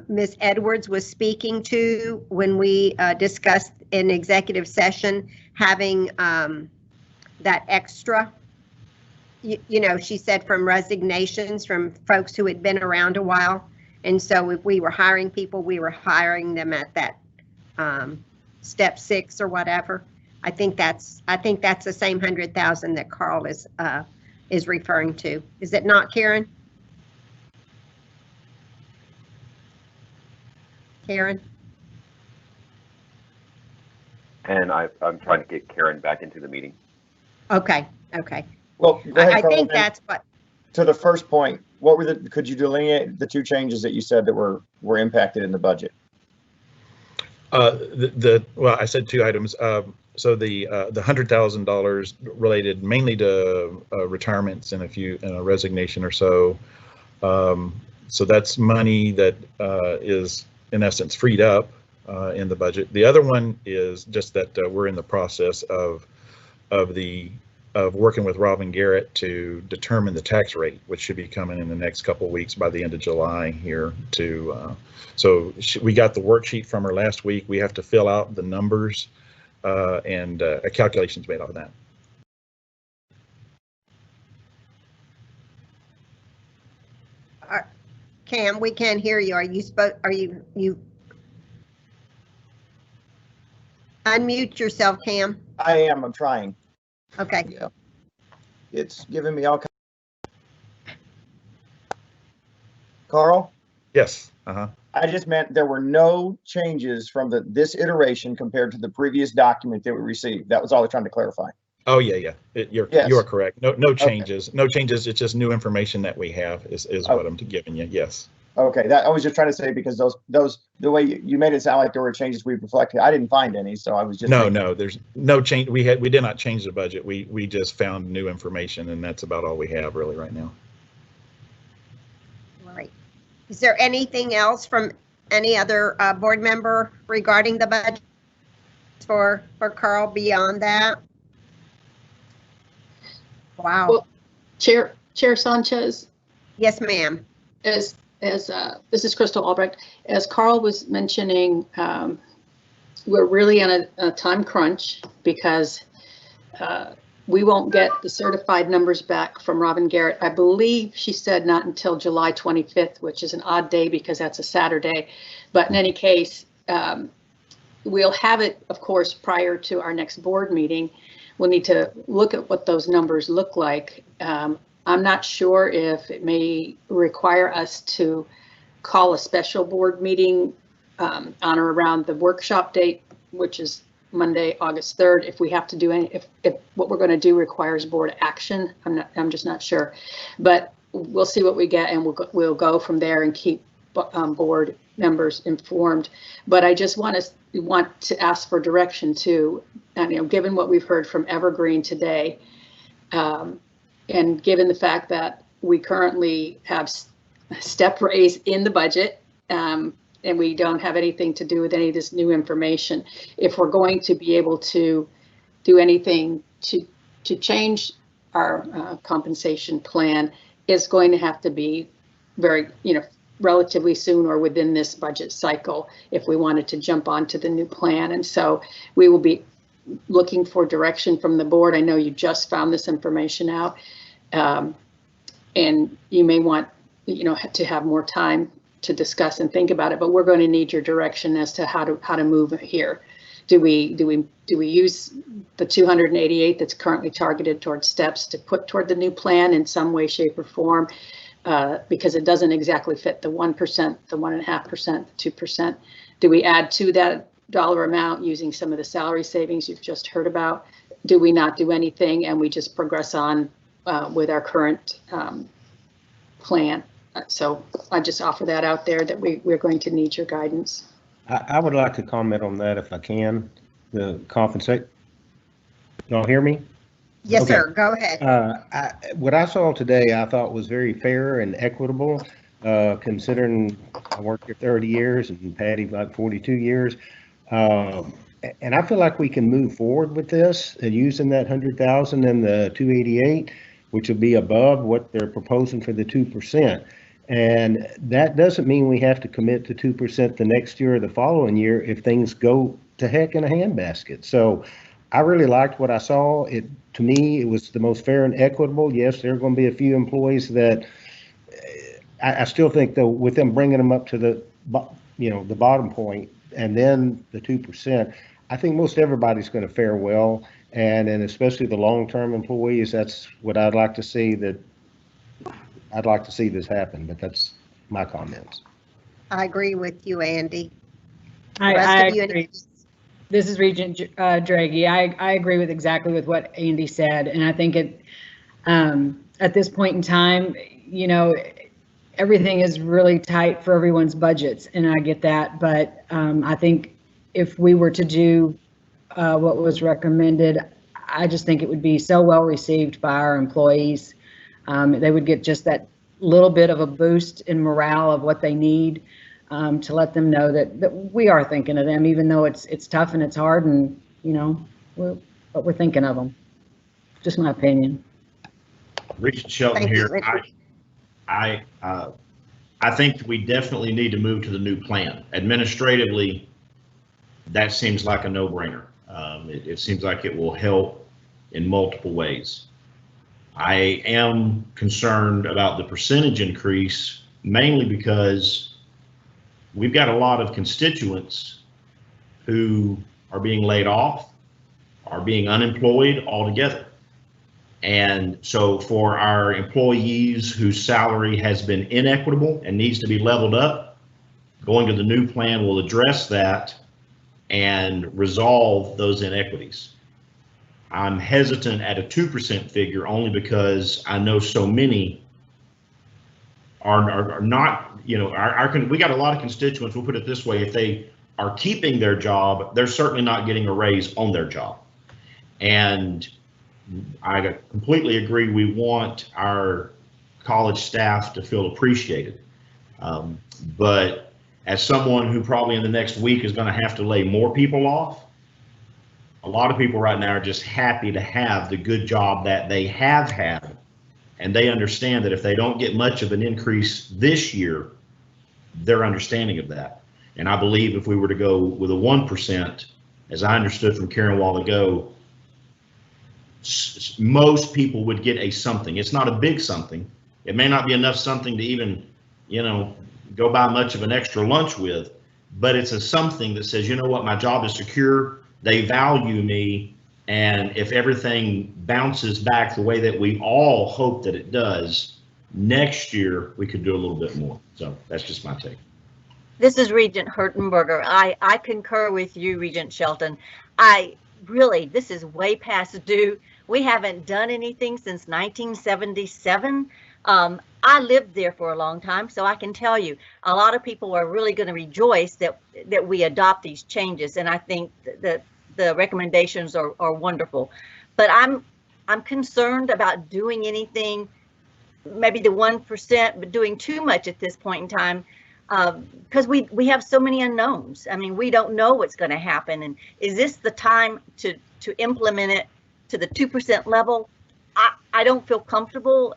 Ms. Edwards was speaking to when we discussed in executive session having that extra. You know, she said from resignations from folks who had been around a while. And so if we were hiring people, we were hiring them at that step 6 or whatever. I think that's the same 100,000 that Carl is referring to. Is it not, Karen? Karen? And I'm trying to get Karen back into the meeting. Okay, okay. Well, go ahead, I Carl, think then. that's what. To the first point, what were could you delineate the 2 changes that you said that were impacted in the budget? Well, I said 2 items. So the $100,000 related mainly to retirements and a resignation or so. So that's money that is in essence freed up in the budget. The other one is just that we're in the process of working with Robin Garrett to determine the tax rate, which should be coming in the next couple of weeks by the end of July here. So we got the worksheet from her last week. We have to fill out the numbers and a calculation's made off of that. Cam, we can't hear you. Are you unmute yourself, Cam? I am. I'm trying. Okay. Yeah. It's giving me all kinds. Carl? Yes. I just meant there were no changes from this iteration compared to the previous document that we received. That was all I was trying to clarify. Oh yeah. You are correct. No changes. Okay. No changes. It's just new information that we have is what I'm giving you. Yes. Okay. That I was just trying to say because those the way you made it sound like there were changes we reflected. I didn't find any, so I was just no. There's no change. We did not change the budget. We just found new information, and that's about all we have really right now. Right. Is there anything else from any other board member regarding the budget for Carl beyond that? Wow. Well, Chair Sanchez. Yes, ma'am. As this is Crystal Albrecht. As Carl was mentioning, we're really on a time crunch because we won't get the certified numbers back from Robin Garrett. I believe she said not until July 25th, which is an odd day because that's a Saturday. But in any case, we'll have it, of course, prior to our next board meeting. We'll need to look at what those numbers look like. I'm not sure if it may require us to call a special board meeting on or around the workshop date, which is Monday, August 3rd. If we have to do if what we're going to do requires board action, I'm just not sure. But we'll see what we get, and we'll go from there and keep board members informed. But I just want to ask for direction too, and given what we've heard from Evergreen today. And given the fact that we currently have step raise in the budget, and we don't have anything to do with any of this new information, if we're going to be able to do anything to change our compensation plan, it's going to have to be very, relatively soon or within this budget cycle if we wanted to jump onto the new plan. And so we will be looking for direction from the board. I know you just found this information out. And you may want, to have more time to discuss and think about it, but we're going to need your direction as to how to move here. Do we use the 288 that's currently targeted towards steps to put toward the new plan in some way, shape, or form? Because it doesn't exactly fit the 1%, the 1.5%, 2%. Do we add to that dollar amount using some of the salary savings you've just heard about? Do we not do anything and we just progress on with our current plan? So I just offer that out there that we're going to need your guidance. I would like to comment on that if I can. The compensate. Y'all hear me? Yes, Okay. sir. Go ahead. What I saw today, I thought was very fair and equitable, considering I worked here 30 years and Patty like 42 years. And I feel like we can move forward with this and using that 100,000 and the 288, which will be above what they're proposing for the 2%. And that doesn't mean we have to commit to 2% the next year or the following year if things go to heck in a handbasket. So I really liked what I saw. To me, it was the most fair and equitable. Yes, there are going to be a few employees that I still think, though, with them bringing them up to the bottom point and then the 2%, I think most everybody's going to fare well. And especially the long-term employees, that's what I'd like to see. I'd like to see this happen, but that's my comments. I agree with you, Andy. I agree. This is Regent Draghi. I agree with exactly with what Andy said. And I think at this point in time, everything is really tight for everyone's budgets, and I get that. But I think if we were to do what was recommended, I just think it would be so well received by our employees. They would get just that little bit of a boost in morale of what they need to let them know that we are thinking of them, even though it's tough and it's hard, and but we're thinking of them. Just my opinion. Regent Shelton here. I think we definitely need to move to the new plan. Administratively, that seems like a no-brainer. It seems like it will help in multiple ways. I am concerned about the percentage increase, mainly because we've got a lot of constituents who are being laid off, are being unemployed altogether. And so for our employees whose salary has been inequitable and needs to be leveled up, going to the new plan will address that and resolve those inequities. I'm hesitant at a 2% figure only because I know so many are not, we got a lot of constituents, we'll put it this way, if they are keeping their job, they're certainly not getting a raise on their job. And I completely agree, we want our college staff to feel appreciated. But as someone who probably in the next week is going to have to lay more people off, a lot of people right now are just happy to have the good job that they have had. And they understand that if they don't get much of an increase this year, they're understanding of that. And I believe if we were to go with a 1%, as I understood from Karen a while ago, most people would get a something. It's not a big something. It may not be enough something to even, go buy much of an extra lunch with, but it's a something that says, you know what, my job is secure. They value me. And if everything bounces back the way that we all hope that it does, next year we could do a little bit more. So that's just my take. This is Regent Hertenberger. I concur with you, Regent Shelton. This is way past due. We haven't done anything since 1977. I lived there for a long time, so I can tell you, a lot of people are really going to rejoice that we adopt these changes, and I think that the recommendations are wonderful. But I'm concerned about doing anything, maybe the 1%, but doing too much at this point in time. Because we have so many unknowns. I mean, we don't know what's going to happen. And is this the time to implement it to the 2% level? I don't feel comfortable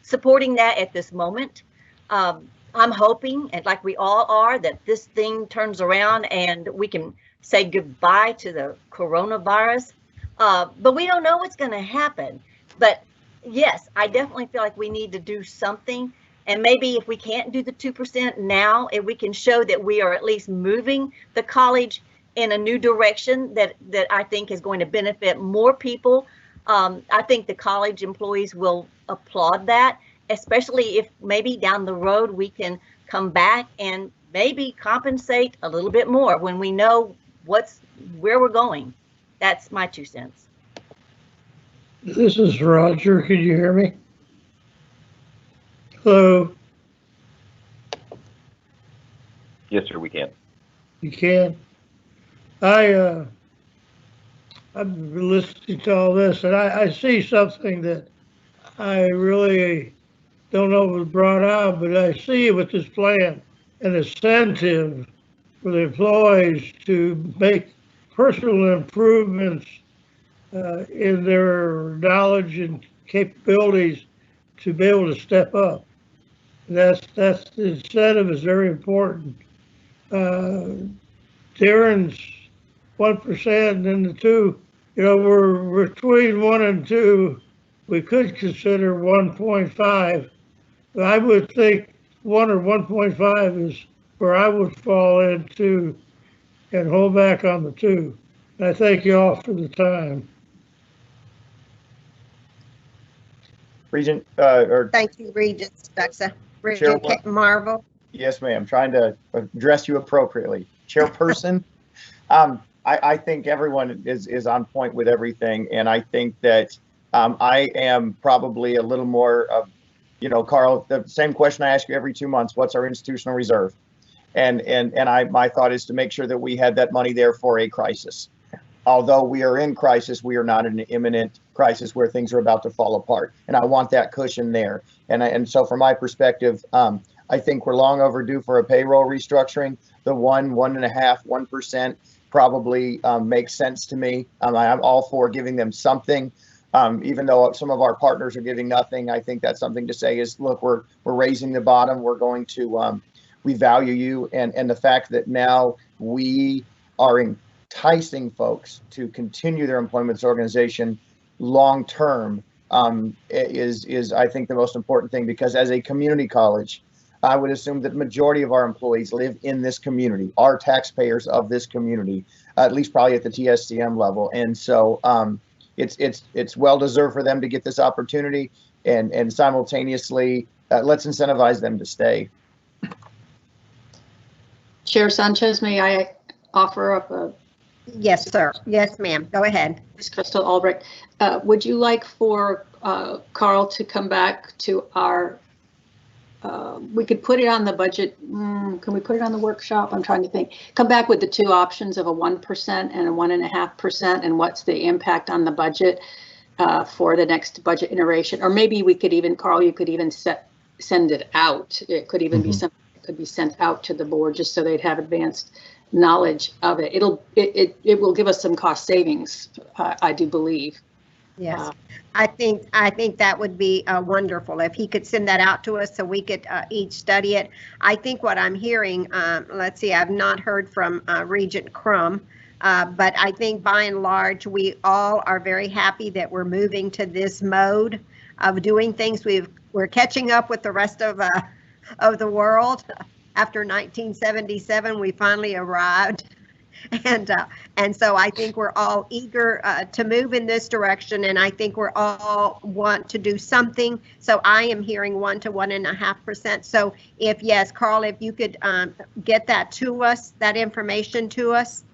supporting that at this moment. I'm hoping, and like we all are, that this thing turns around and we can say goodbye to the coronavirus. But we don't know what's going to happen. But yes, I definitely feel like we need to do something. And maybe if we can't do the 2% now, if we can show that we are at least moving the college in a new direction that I think is going to benefit more people, I think the college employees will applaud that, especially if maybe down the road we can come back and maybe compensate a little bit more when we know where we're going. That's my 2 cents. This is Roger. Can you hear me? Hello, Yes, sir, we can. you can. I've been listening to all this, and I see something that I really don't know if it was brought out, but I see with this plan an incentive for the employees to make personal improvements in their knowledge and capabilities to be able to step up. That's the incentive is very important. Darren's 1% and the 2, we're between 1 and 2. We could consider 1.5. I would think 1 or 1.5 is where I would fall into and hold back on the 2. I thank you all for the time. Regent, Thank you, Regents, Dr. Regent Marvel. Yes, ma'am. Trying to address you appropriately. Chairperson, I think everyone is on point with everything. And I think that I am probably a little more of, Carl, the same question I ask you every 2 months, what's our institutional reserve? And my thought is to make sure that we had that money there for a crisis. Although we are in crisis, we are not in an imminent crisis where things are about to fall apart. And I want that cushion there. And so from my perspective, I think we're long overdue for a payroll restructuring. The 1.5%, 1% probably makes sense to me. I'm all for giving them something. Even though some of our partners are giving nothing, I think that's something to say is, look, we're raising the bottom. We're going to, we value you. And the fact that now we are enticing folks to continue their employment with this organization long-term is, I think, the most important thing, because as a community college, I would assume that the majority of our employees live in this community, are taxpayers of this community, at least probably at the TSCM level. And so it's well-deserved for them to get this opportunity, and simultaneously, let's incentivize them to stay. Chair Sanchez, may I offer up a? Yes, sir. Yes, ma'am. Go ahead. Ms. Crystal Albrecht, would you like for Carl to come back to our, we could put it on the budget. Can we put it on the workshop? I'm trying to think. Come back with the 2 options of a 1% and a 1.5%, and what's the impact on the budget for the next budget iteration? Or maybe we could even, Carl, you could even send it out. It could even be something that could be sent out to the board just so they'd have advanced knowledge of it. It will give us some cost savings, I do believe. Yes, I think that would be wonderful if he could send that out to us so we could each study it. I think what I'm hearing, let's see, I've not heard from Regent Crum, but I think by and large we all are very happy that we're moving to this mode of doing things. We're catching up with the rest of the world. After 1977, we finally arrived, and so I think we're all eager to move in this direction, and I think we're all want to do something. So I am hearing 1 to 1.5%. So if yes, Carl, if you could get that to us, that information to us,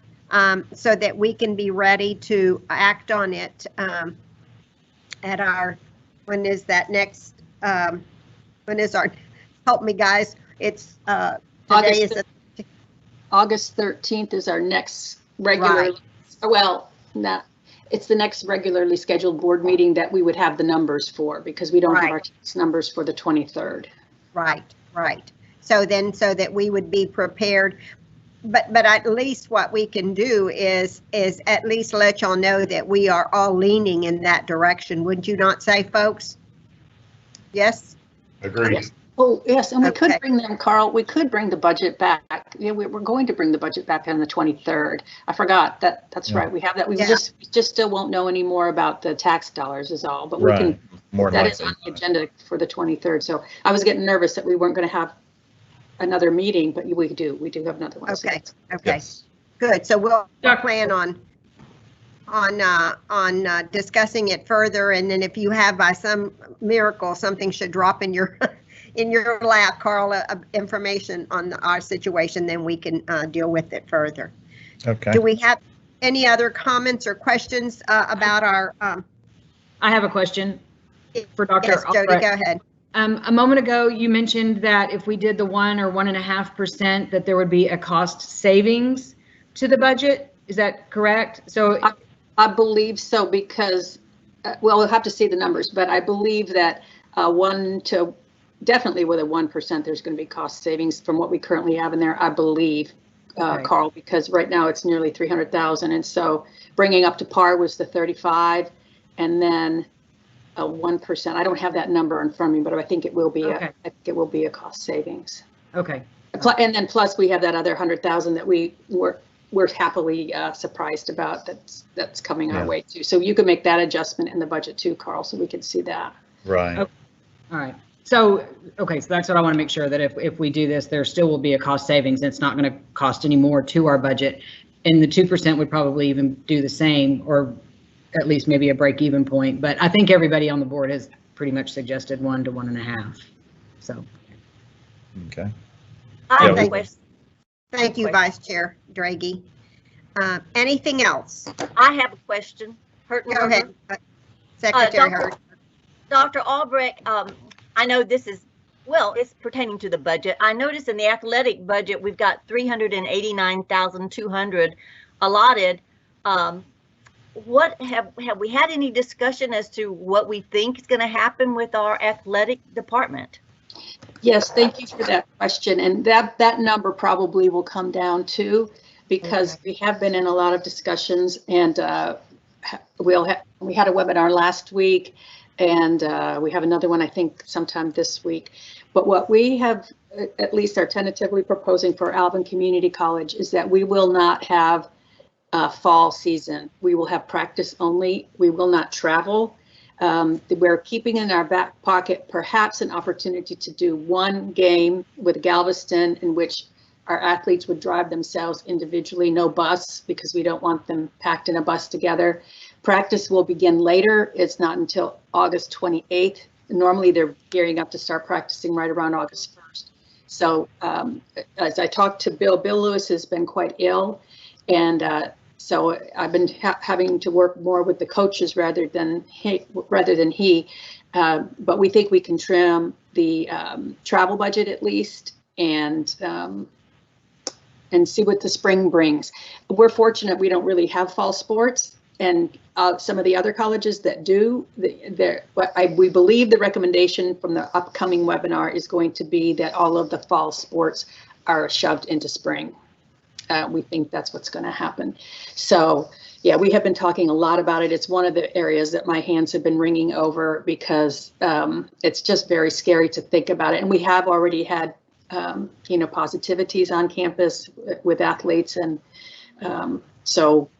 so that we can be ready to act on it at our, when is that next? When is our? Help me, guys. It's August 13th is our next regular, right. Well, no, it's the next regularly scheduled board meeting that we would have the numbers for, because we don't have our tax numbers for the 23rd. Right. So that we would be prepared. But at least what we can do is at least let y'all know that we are all leaning in that direction. Would you not say, folks? Yes? Agreed. Yes. Oh, yes, and we could bring them, Carl, we could bring the budget back. Yeah, we're going to bring the budget back on the 23rd. I forgot that's right. We have that. We just still won't know any more about the tax dollars is all, but we can, that is on the agenda for the 23rd. So I was getting nervous that we weren't going to have another meeting, but we do have another one. Okay. Yes. Good. So we'll plan on discussing it further, and then if you have by some miracle something should drop in your lap, Carl, information on our situation, then we can deal with it further. Okay. Do we have any other comments or questions about our? I have a question for Dr. Yes, Jody, Albrecht. go ahead. A moment ago, you mentioned that if we did the 1 or 1.5%, that there would be a cost savings to the budget. Is that correct? So I believe so because, well, we'll have to see the numbers, but I believe that definitely with a 1%, there's going to be cost savings from what we currently have in there. I believe, Okay. Carl, because right now it's nearly 300,000, and so bringing up to par was the 35, and then a 1%. I don't have that number in front of me, but I think it will be. Okay. I think it will be a cost savings. Okay. And then plus we have that other 100,000 that we're happily surprised about. That's coming our way too. So you can make that adjustment in the budget too, Carl, so we can see that. Right. Okay. All right. So, okay, so that's what I want to make sure, that if we do this, there still will be a cost savings. It's not going to cost any more to our budget. And the 2% would probably even do the same, or at least maybe a break even point. But I think everybody on the board has pretty much suggested 1 to 1.5. So. Okay. I have a question. Thank you, Vice Chair Draghi. Anything else? I have a question. Go ahead, Secretary Hurt. Dr. Albrecht, I know this is, well, it's pertaining to the budget. I noticed in the athletic budget, we've got $389,200 allotted. What have we had any discussion as to what we think is going to happen with our athletic department? Yes, thank you for that question. And that number probably will come down too, because we have been in a lot of discussions, and we had a webinar last week, and we have another one, I think, sometime this week. But what we have, at least are tentatively proposing for Alvin Community College, is that we will not have a fall season. We will have practice only. We will not travel. We're keeping in our back pocket perhaps an opportunity to do one game with Galveston in which our athletes would drive themselves individually, no bus, because we don't want them packed in a bus together. Practice will begin later. It's not until August 28th. Normally they're gearing up to start practicing right around August 1st. So as I talked to Bill Lewis has been quite ill, and so I've been having to work more with the coaches rather than he. But we think we can trim the travel budget at least, and see what the spring brings. We're fortunate we don't really have fall sports, and some of the other colleges that do, we believe the recommendation from the upcoming webinar is going to be that all of the fall sports are shoved into spring. We think that's what's going to happen. So yeah, we have been talking a lot about it. It's one of the areas that my hands have been wringing over, because it's just very scary to think about it. And we have already had positivities on campus with athletes, and so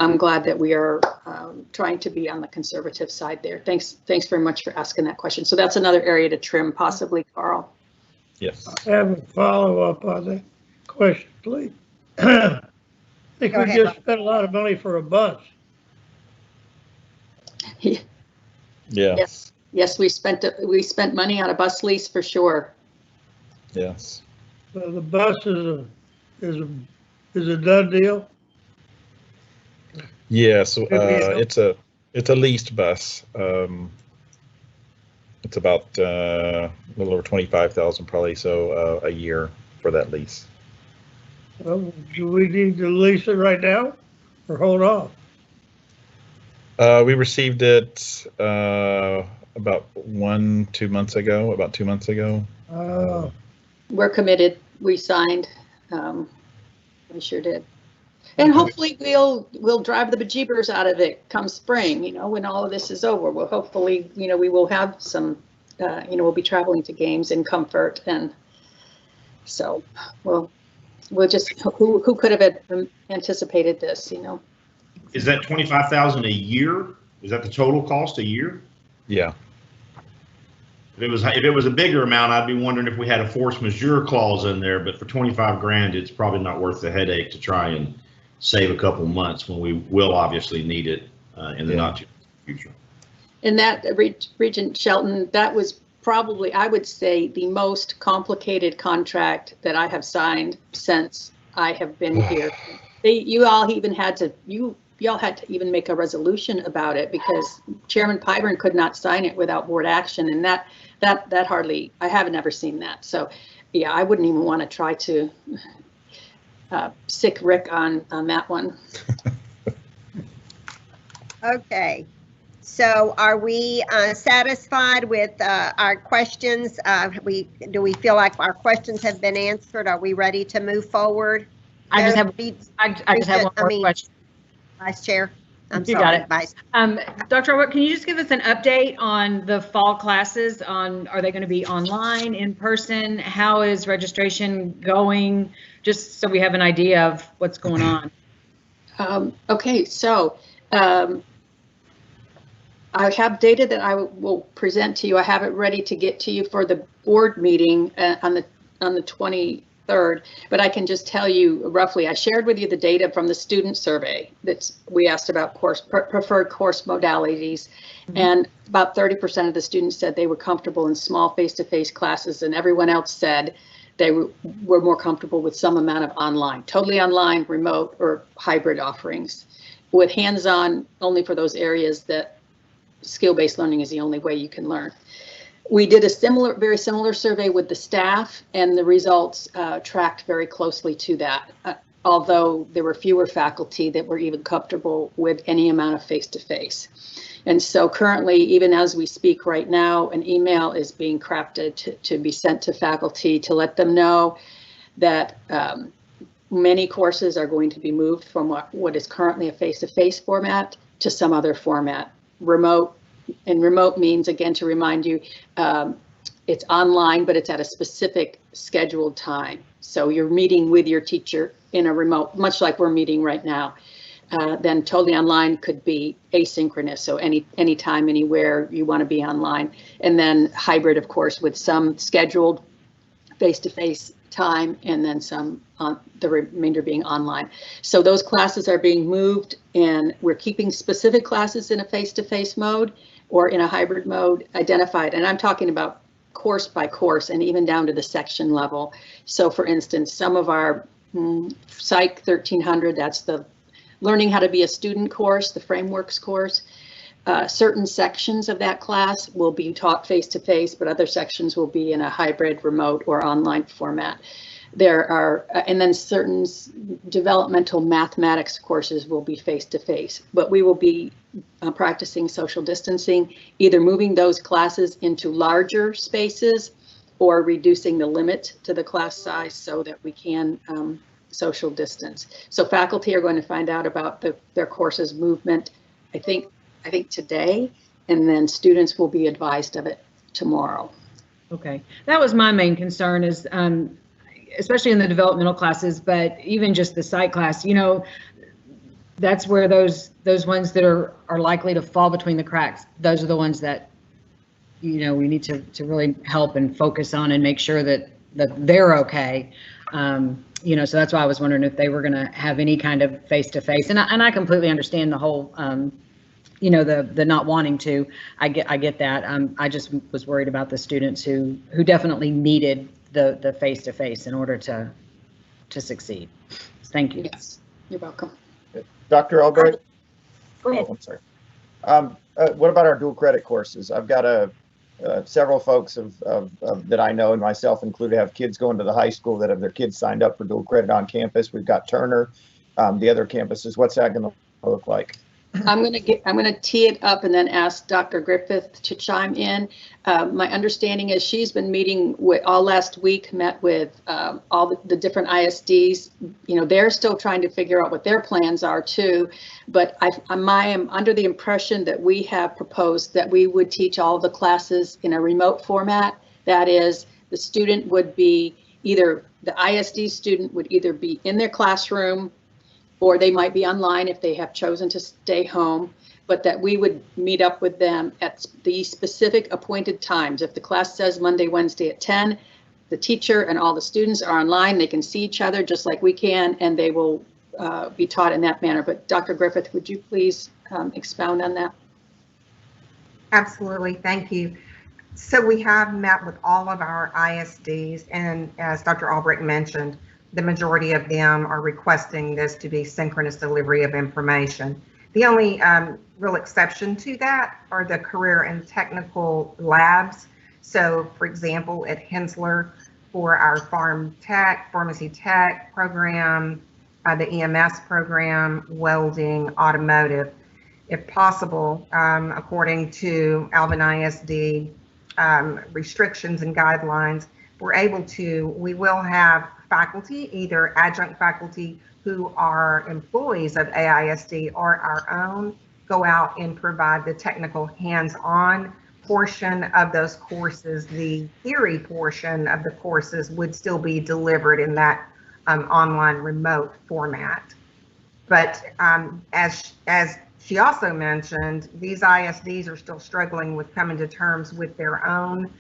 I'm glad that we are trying to be on the conservative side there. Thanks very much for asking that question. So that's another area to trim, possibly, Carl. Yes. I have a follow-up on the question, please. I think we just spent a lot of money for a bus. Yeah. Yes, we spent money on a bus lease for sure. Yes. So the bus is a done deal. Yeah. So it's a leased bus. It's about a little over 25,000 probably, so a year for that lease. Well, do we need to lease it right now or hold off? We received it about 2 months ago, We're committed. We signed. We sure did. And hopefully we'll drive the bejeebers out of it come spring, when all of this is over. Well, hopefully, we will have some, we'll be traveling to games in comfort. And so we'll just, who could have anticipated this, Is that 25,000 a year? Is that the total cost a year? Yeah. If it was a bigger amount, I'd be wondering if we had a force majeure clause in there, but for 25 grand, it's probably not worth the headache to try and save a couple months when we will obviously need it in the not too future. And that, Regent Shelton, that was probably, I would say, the most complicated contract that I have signed since I have been here. You all even had to, y'all had to even make a resolution about it because Chairman Pyburn could not sign it without board action, and that hardly, I haven't ever seen that. So yeah, I wouldn't even want to try to sick Rick on that one. Okay, so are we satisfied with our questions? Do we feel like our questions have been answered? Are we ready to move forward? I just have one more question. Vice Chair, I'm You sorry, got it. Vice. Dr. Albrecht, can you just give us an update on the fall classes? Are they going to be online, in person? How is registration going? Just so we have an idea of what's going on. Okay, so I have data that I will present to you. I have it ready to get to you for the board meeting on the 23rd, but I can just tell you roughly. I shared with you the data from the student survey that we asked about preferred course modalities, and about 30% of the students said they were comfortable in small face-to-face classes, and everyone else said they were more comfortable with some amount of online, totally online, remote, or hybrid offerings, with hands-on only for those areas that skill-based learning is the only way you can learn. We did a very similar survey with the staff, and the results tracked very closely to that, although there were fewer faculty that were even comfortable with any amount of face-to-face. And so currently, even as we speak right now, an email is being crafted to be sent to faculty to let them know that many courses are going to be moved from what is currently a face-to-face format to some other format. Remote, and remote means, again, to remind you, it's online, but it's at a specific scheduled time. So you're meeting with your teacher in a remote, much like we're meeting right now. Then totally online could be asynchronous, so anytime, anywhere you want to be online. And then hybrid, of course, with some scheduled face-to-face time and then some on the remainder being online. So those classes are being moved, and we're keeping specific classes in a face-to-face mode or in a hybrid mode identified. And I'm talking about course by course and even down to the section level. So for instance, some of our Psych 1300, that's the learning how to be a student course, the frameworks course. Certain sections of that class will be taught face-to-face, but other sections will be in a hybrid, remote, or online format. There are, and then certain developmental mathematics courses will be face-to-face, but we will be practicing social distancing, either moving those classes into larger spaces or reducing the limit to the class size so that we can social distance. So faculty are going to find out about their courses movement, I think today, and then students will be advised of it tomorrow. Okay, that was my main concern, is especially in the developmental classes, but even just the psych class, you know, that's where those ones that are likely to fall between the cracks, those are the ones that, you know, we need to really help and focus on and make sure that they're okay. You know, so that's why I was wondering if they were going to have any kind of face-to-face, and I completely understand the whole you know, the not wanting to. I get that. I just was worried about the students who definitely needed the face-to-face in order to succeed. Thank you. Yes, you're welcome. Dr. Albrecht? Go ahead. Oh, I'm sorry. What about our dual credit courses? I've got several folks that I know, and myself included, have kids going to the high school that have their kids signed up for dual credit on campus. We've got Turner, the other campuses. What's that going to look like? I'm going to tee it up and then ask Dr. Griffith to chime in. My understanding is she's been meeting with all last week, met with all the different ISDs. You know, they're still trying to figure out what their plans are too. But I am under the impression that we have proposed that we would teach all the classes in a remote format. That is, the student would be the ISD student would either be in their classroom, or they might be online if they have chosen to stay home, but that we would meet up with them at the specific appointed times. If the class says Monday, Wednesday at 10, the teacher and all the students are online, they can see each other just like we can, and they will be taught in that manner. But Dr. Griffith, would you please expound on that? Absolutely, thank you. So we have met with all of our ISDs, and as Dr. Albrecht mentioned, the majority of them are requesting this to be synchronous delivery of information. The only real exception to that are the career and technical labs. So for example, at Hensler, for our pharmacy tech program, the EMS program, welding, automotive, if possible, according to Alvin ISD restrictions and guidelines, we will have faculty, either adjunct faculty who are employees of AISD or our own, go out and provide the technical hands-on portion of those courses. The theory portion of the courses would still be delivered in that online remote format. But as she also mentioned, these ISDs are still struggling with coming to terms with their own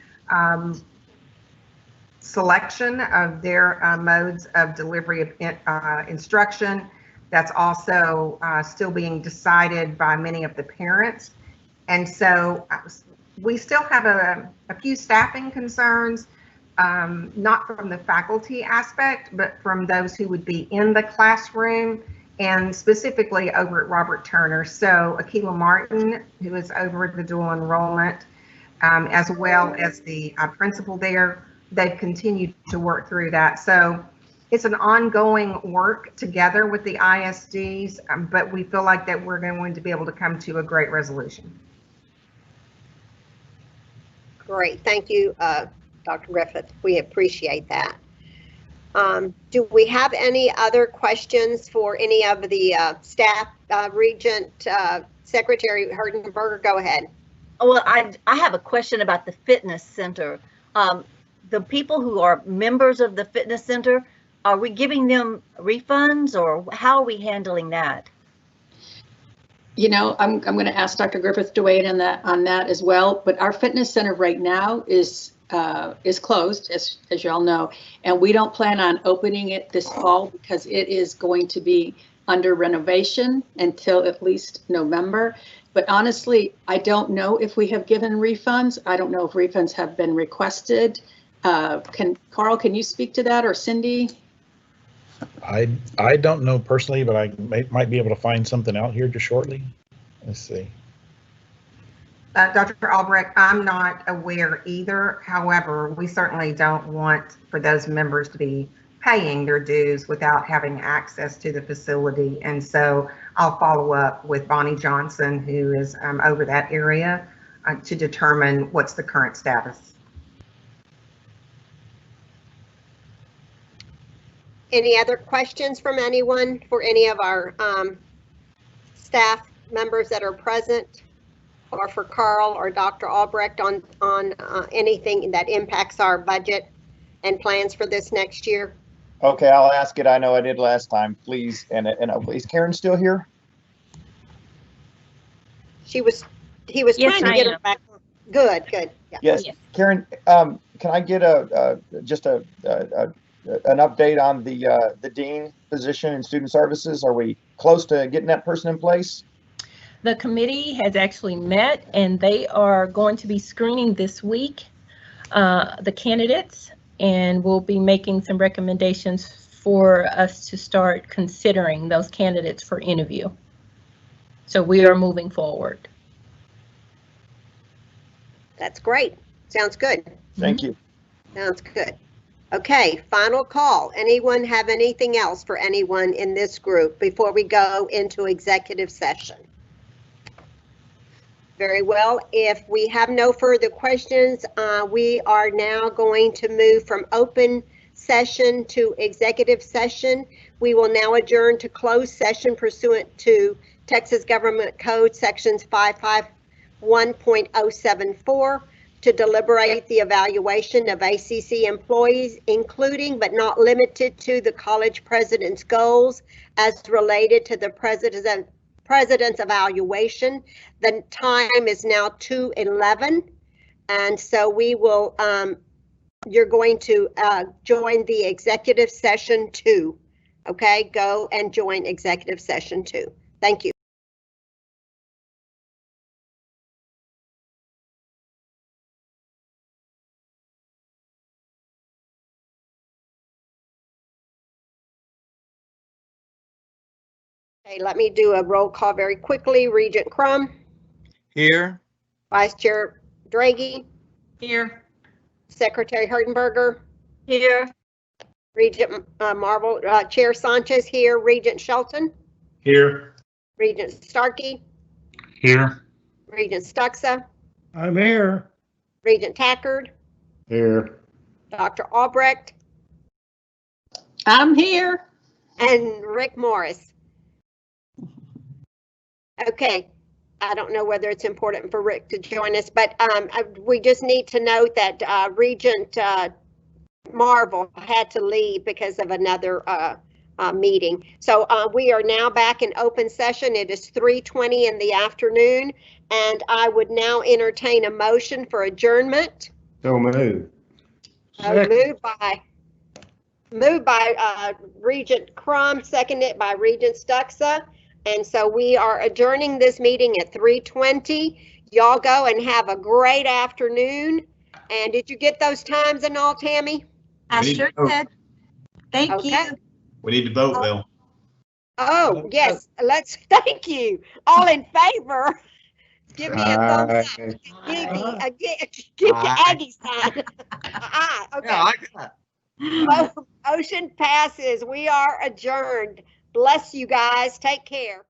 selection of their modes of delivery of instruction. That's also still being decided by many of the parents. And so we still have a few staffing concerns, not from the faculty aspect, but from those who would be in the classroom, and specifically over at Robert Turner. So Akila Martin, who is over the dual enrollment, as well as the principal there, they've continued to work through that. So it's an ongoing work together with the ISDs, but we feel like that we're going to be able to come to a great resolution. Great, thank you, Dr. Griffith. We appreciate that. Do we have any other questions for any of the staff? Regent Secretary Hertenberger, go ahead. Well, I have a question about the fitness center. The people who are members of the fitness center, are we giving them refunds, or how are we handling that? You know, I'm going to ask Dr. Griffith to weigh in on that as well. But our fitness center right now is closed, as you all know, and we don't plan on opening it this fall because it is going to be under renovation until at least November. But honestly, I don't know if we have given refunds. I don't know if refunds have been requested. Carl, can you speak to that, or Cindy? I don't know personally, but I might be able to find something out here just shortly. Let's see. Dr. Albrecht, I'm not aware either. However, we certainly don't want for those members to be paying their dues without having access to the facility. And so I'll follow up with Bonnie Johnson, who is over that area, to determine what's the current status. Any other questions from anyone for any of our staff members that are present, or for Carl or Dr. Albrecht on anything that impacts our budget and plans for this next year? Okay, I'll ask it. I know I did last time, please. And is Karen still here? He was Yes, trying to get her back. Good. Yeah. Yes. Karen, can I get just an update on the dean position in student services? Are we close to getting that person in place? The committee has actually met, and they are going to be screening this week the candidates, and we'll be making some recommendations for us to start considering those candidates for interview. So we are moving forward. That's great. Sounds good. Thank you. Sounds good. Okay, final call. Anyone have anything else for anyone in this group before we go into executive session? Very well. If we have no further questions, we are now going to move from open session to executive session. We will now adjourn to closed session pursuant to Texas Government Code sections 551.074 to deliberate the evaluation of ACC employees, including but not limited to the college president's goals as related to the president's evaluation. The time is now 2:11, and so we will, you're going to join the executive session 2. Okay, go and join executive session 2. Thank you. Okay, let me do a roll call very quickly. Regent Crum, Here. Vice Chair Draghi, Here. Secretary Hertenberger, Here. Regent Marvel, Chair Sanchez here, Regent Shelton, Here. Regent Starkey, Here. Regent Stuxa, I'm here. Regent Tackard, Here. Dr. Albrecht, I'm here. and Rick Morris. Okay, I don't know whether it's important for Rick to join us, but we just need to note that Regent Marvel had to leave because of another meeting. So we are now back in open session. It is 3:20 in the afternoon, and I would now entertain a motion for adjournment. So moved. Moved by Regent Crum, seconded by Regent Stuxa. And so we are adjourning this meeting at 3:20. Y'all go and have a great afternoon. And did you get those times and all, Tammy? I sure did. Thank you. We need to vote, Bill. Oh, yes, thank you. All in favor? Give me a thumbs up. Give me the Aggie sign. Okay. Yeah, I got it. Motion passes. We are adjourned. Bless you guys. Take care.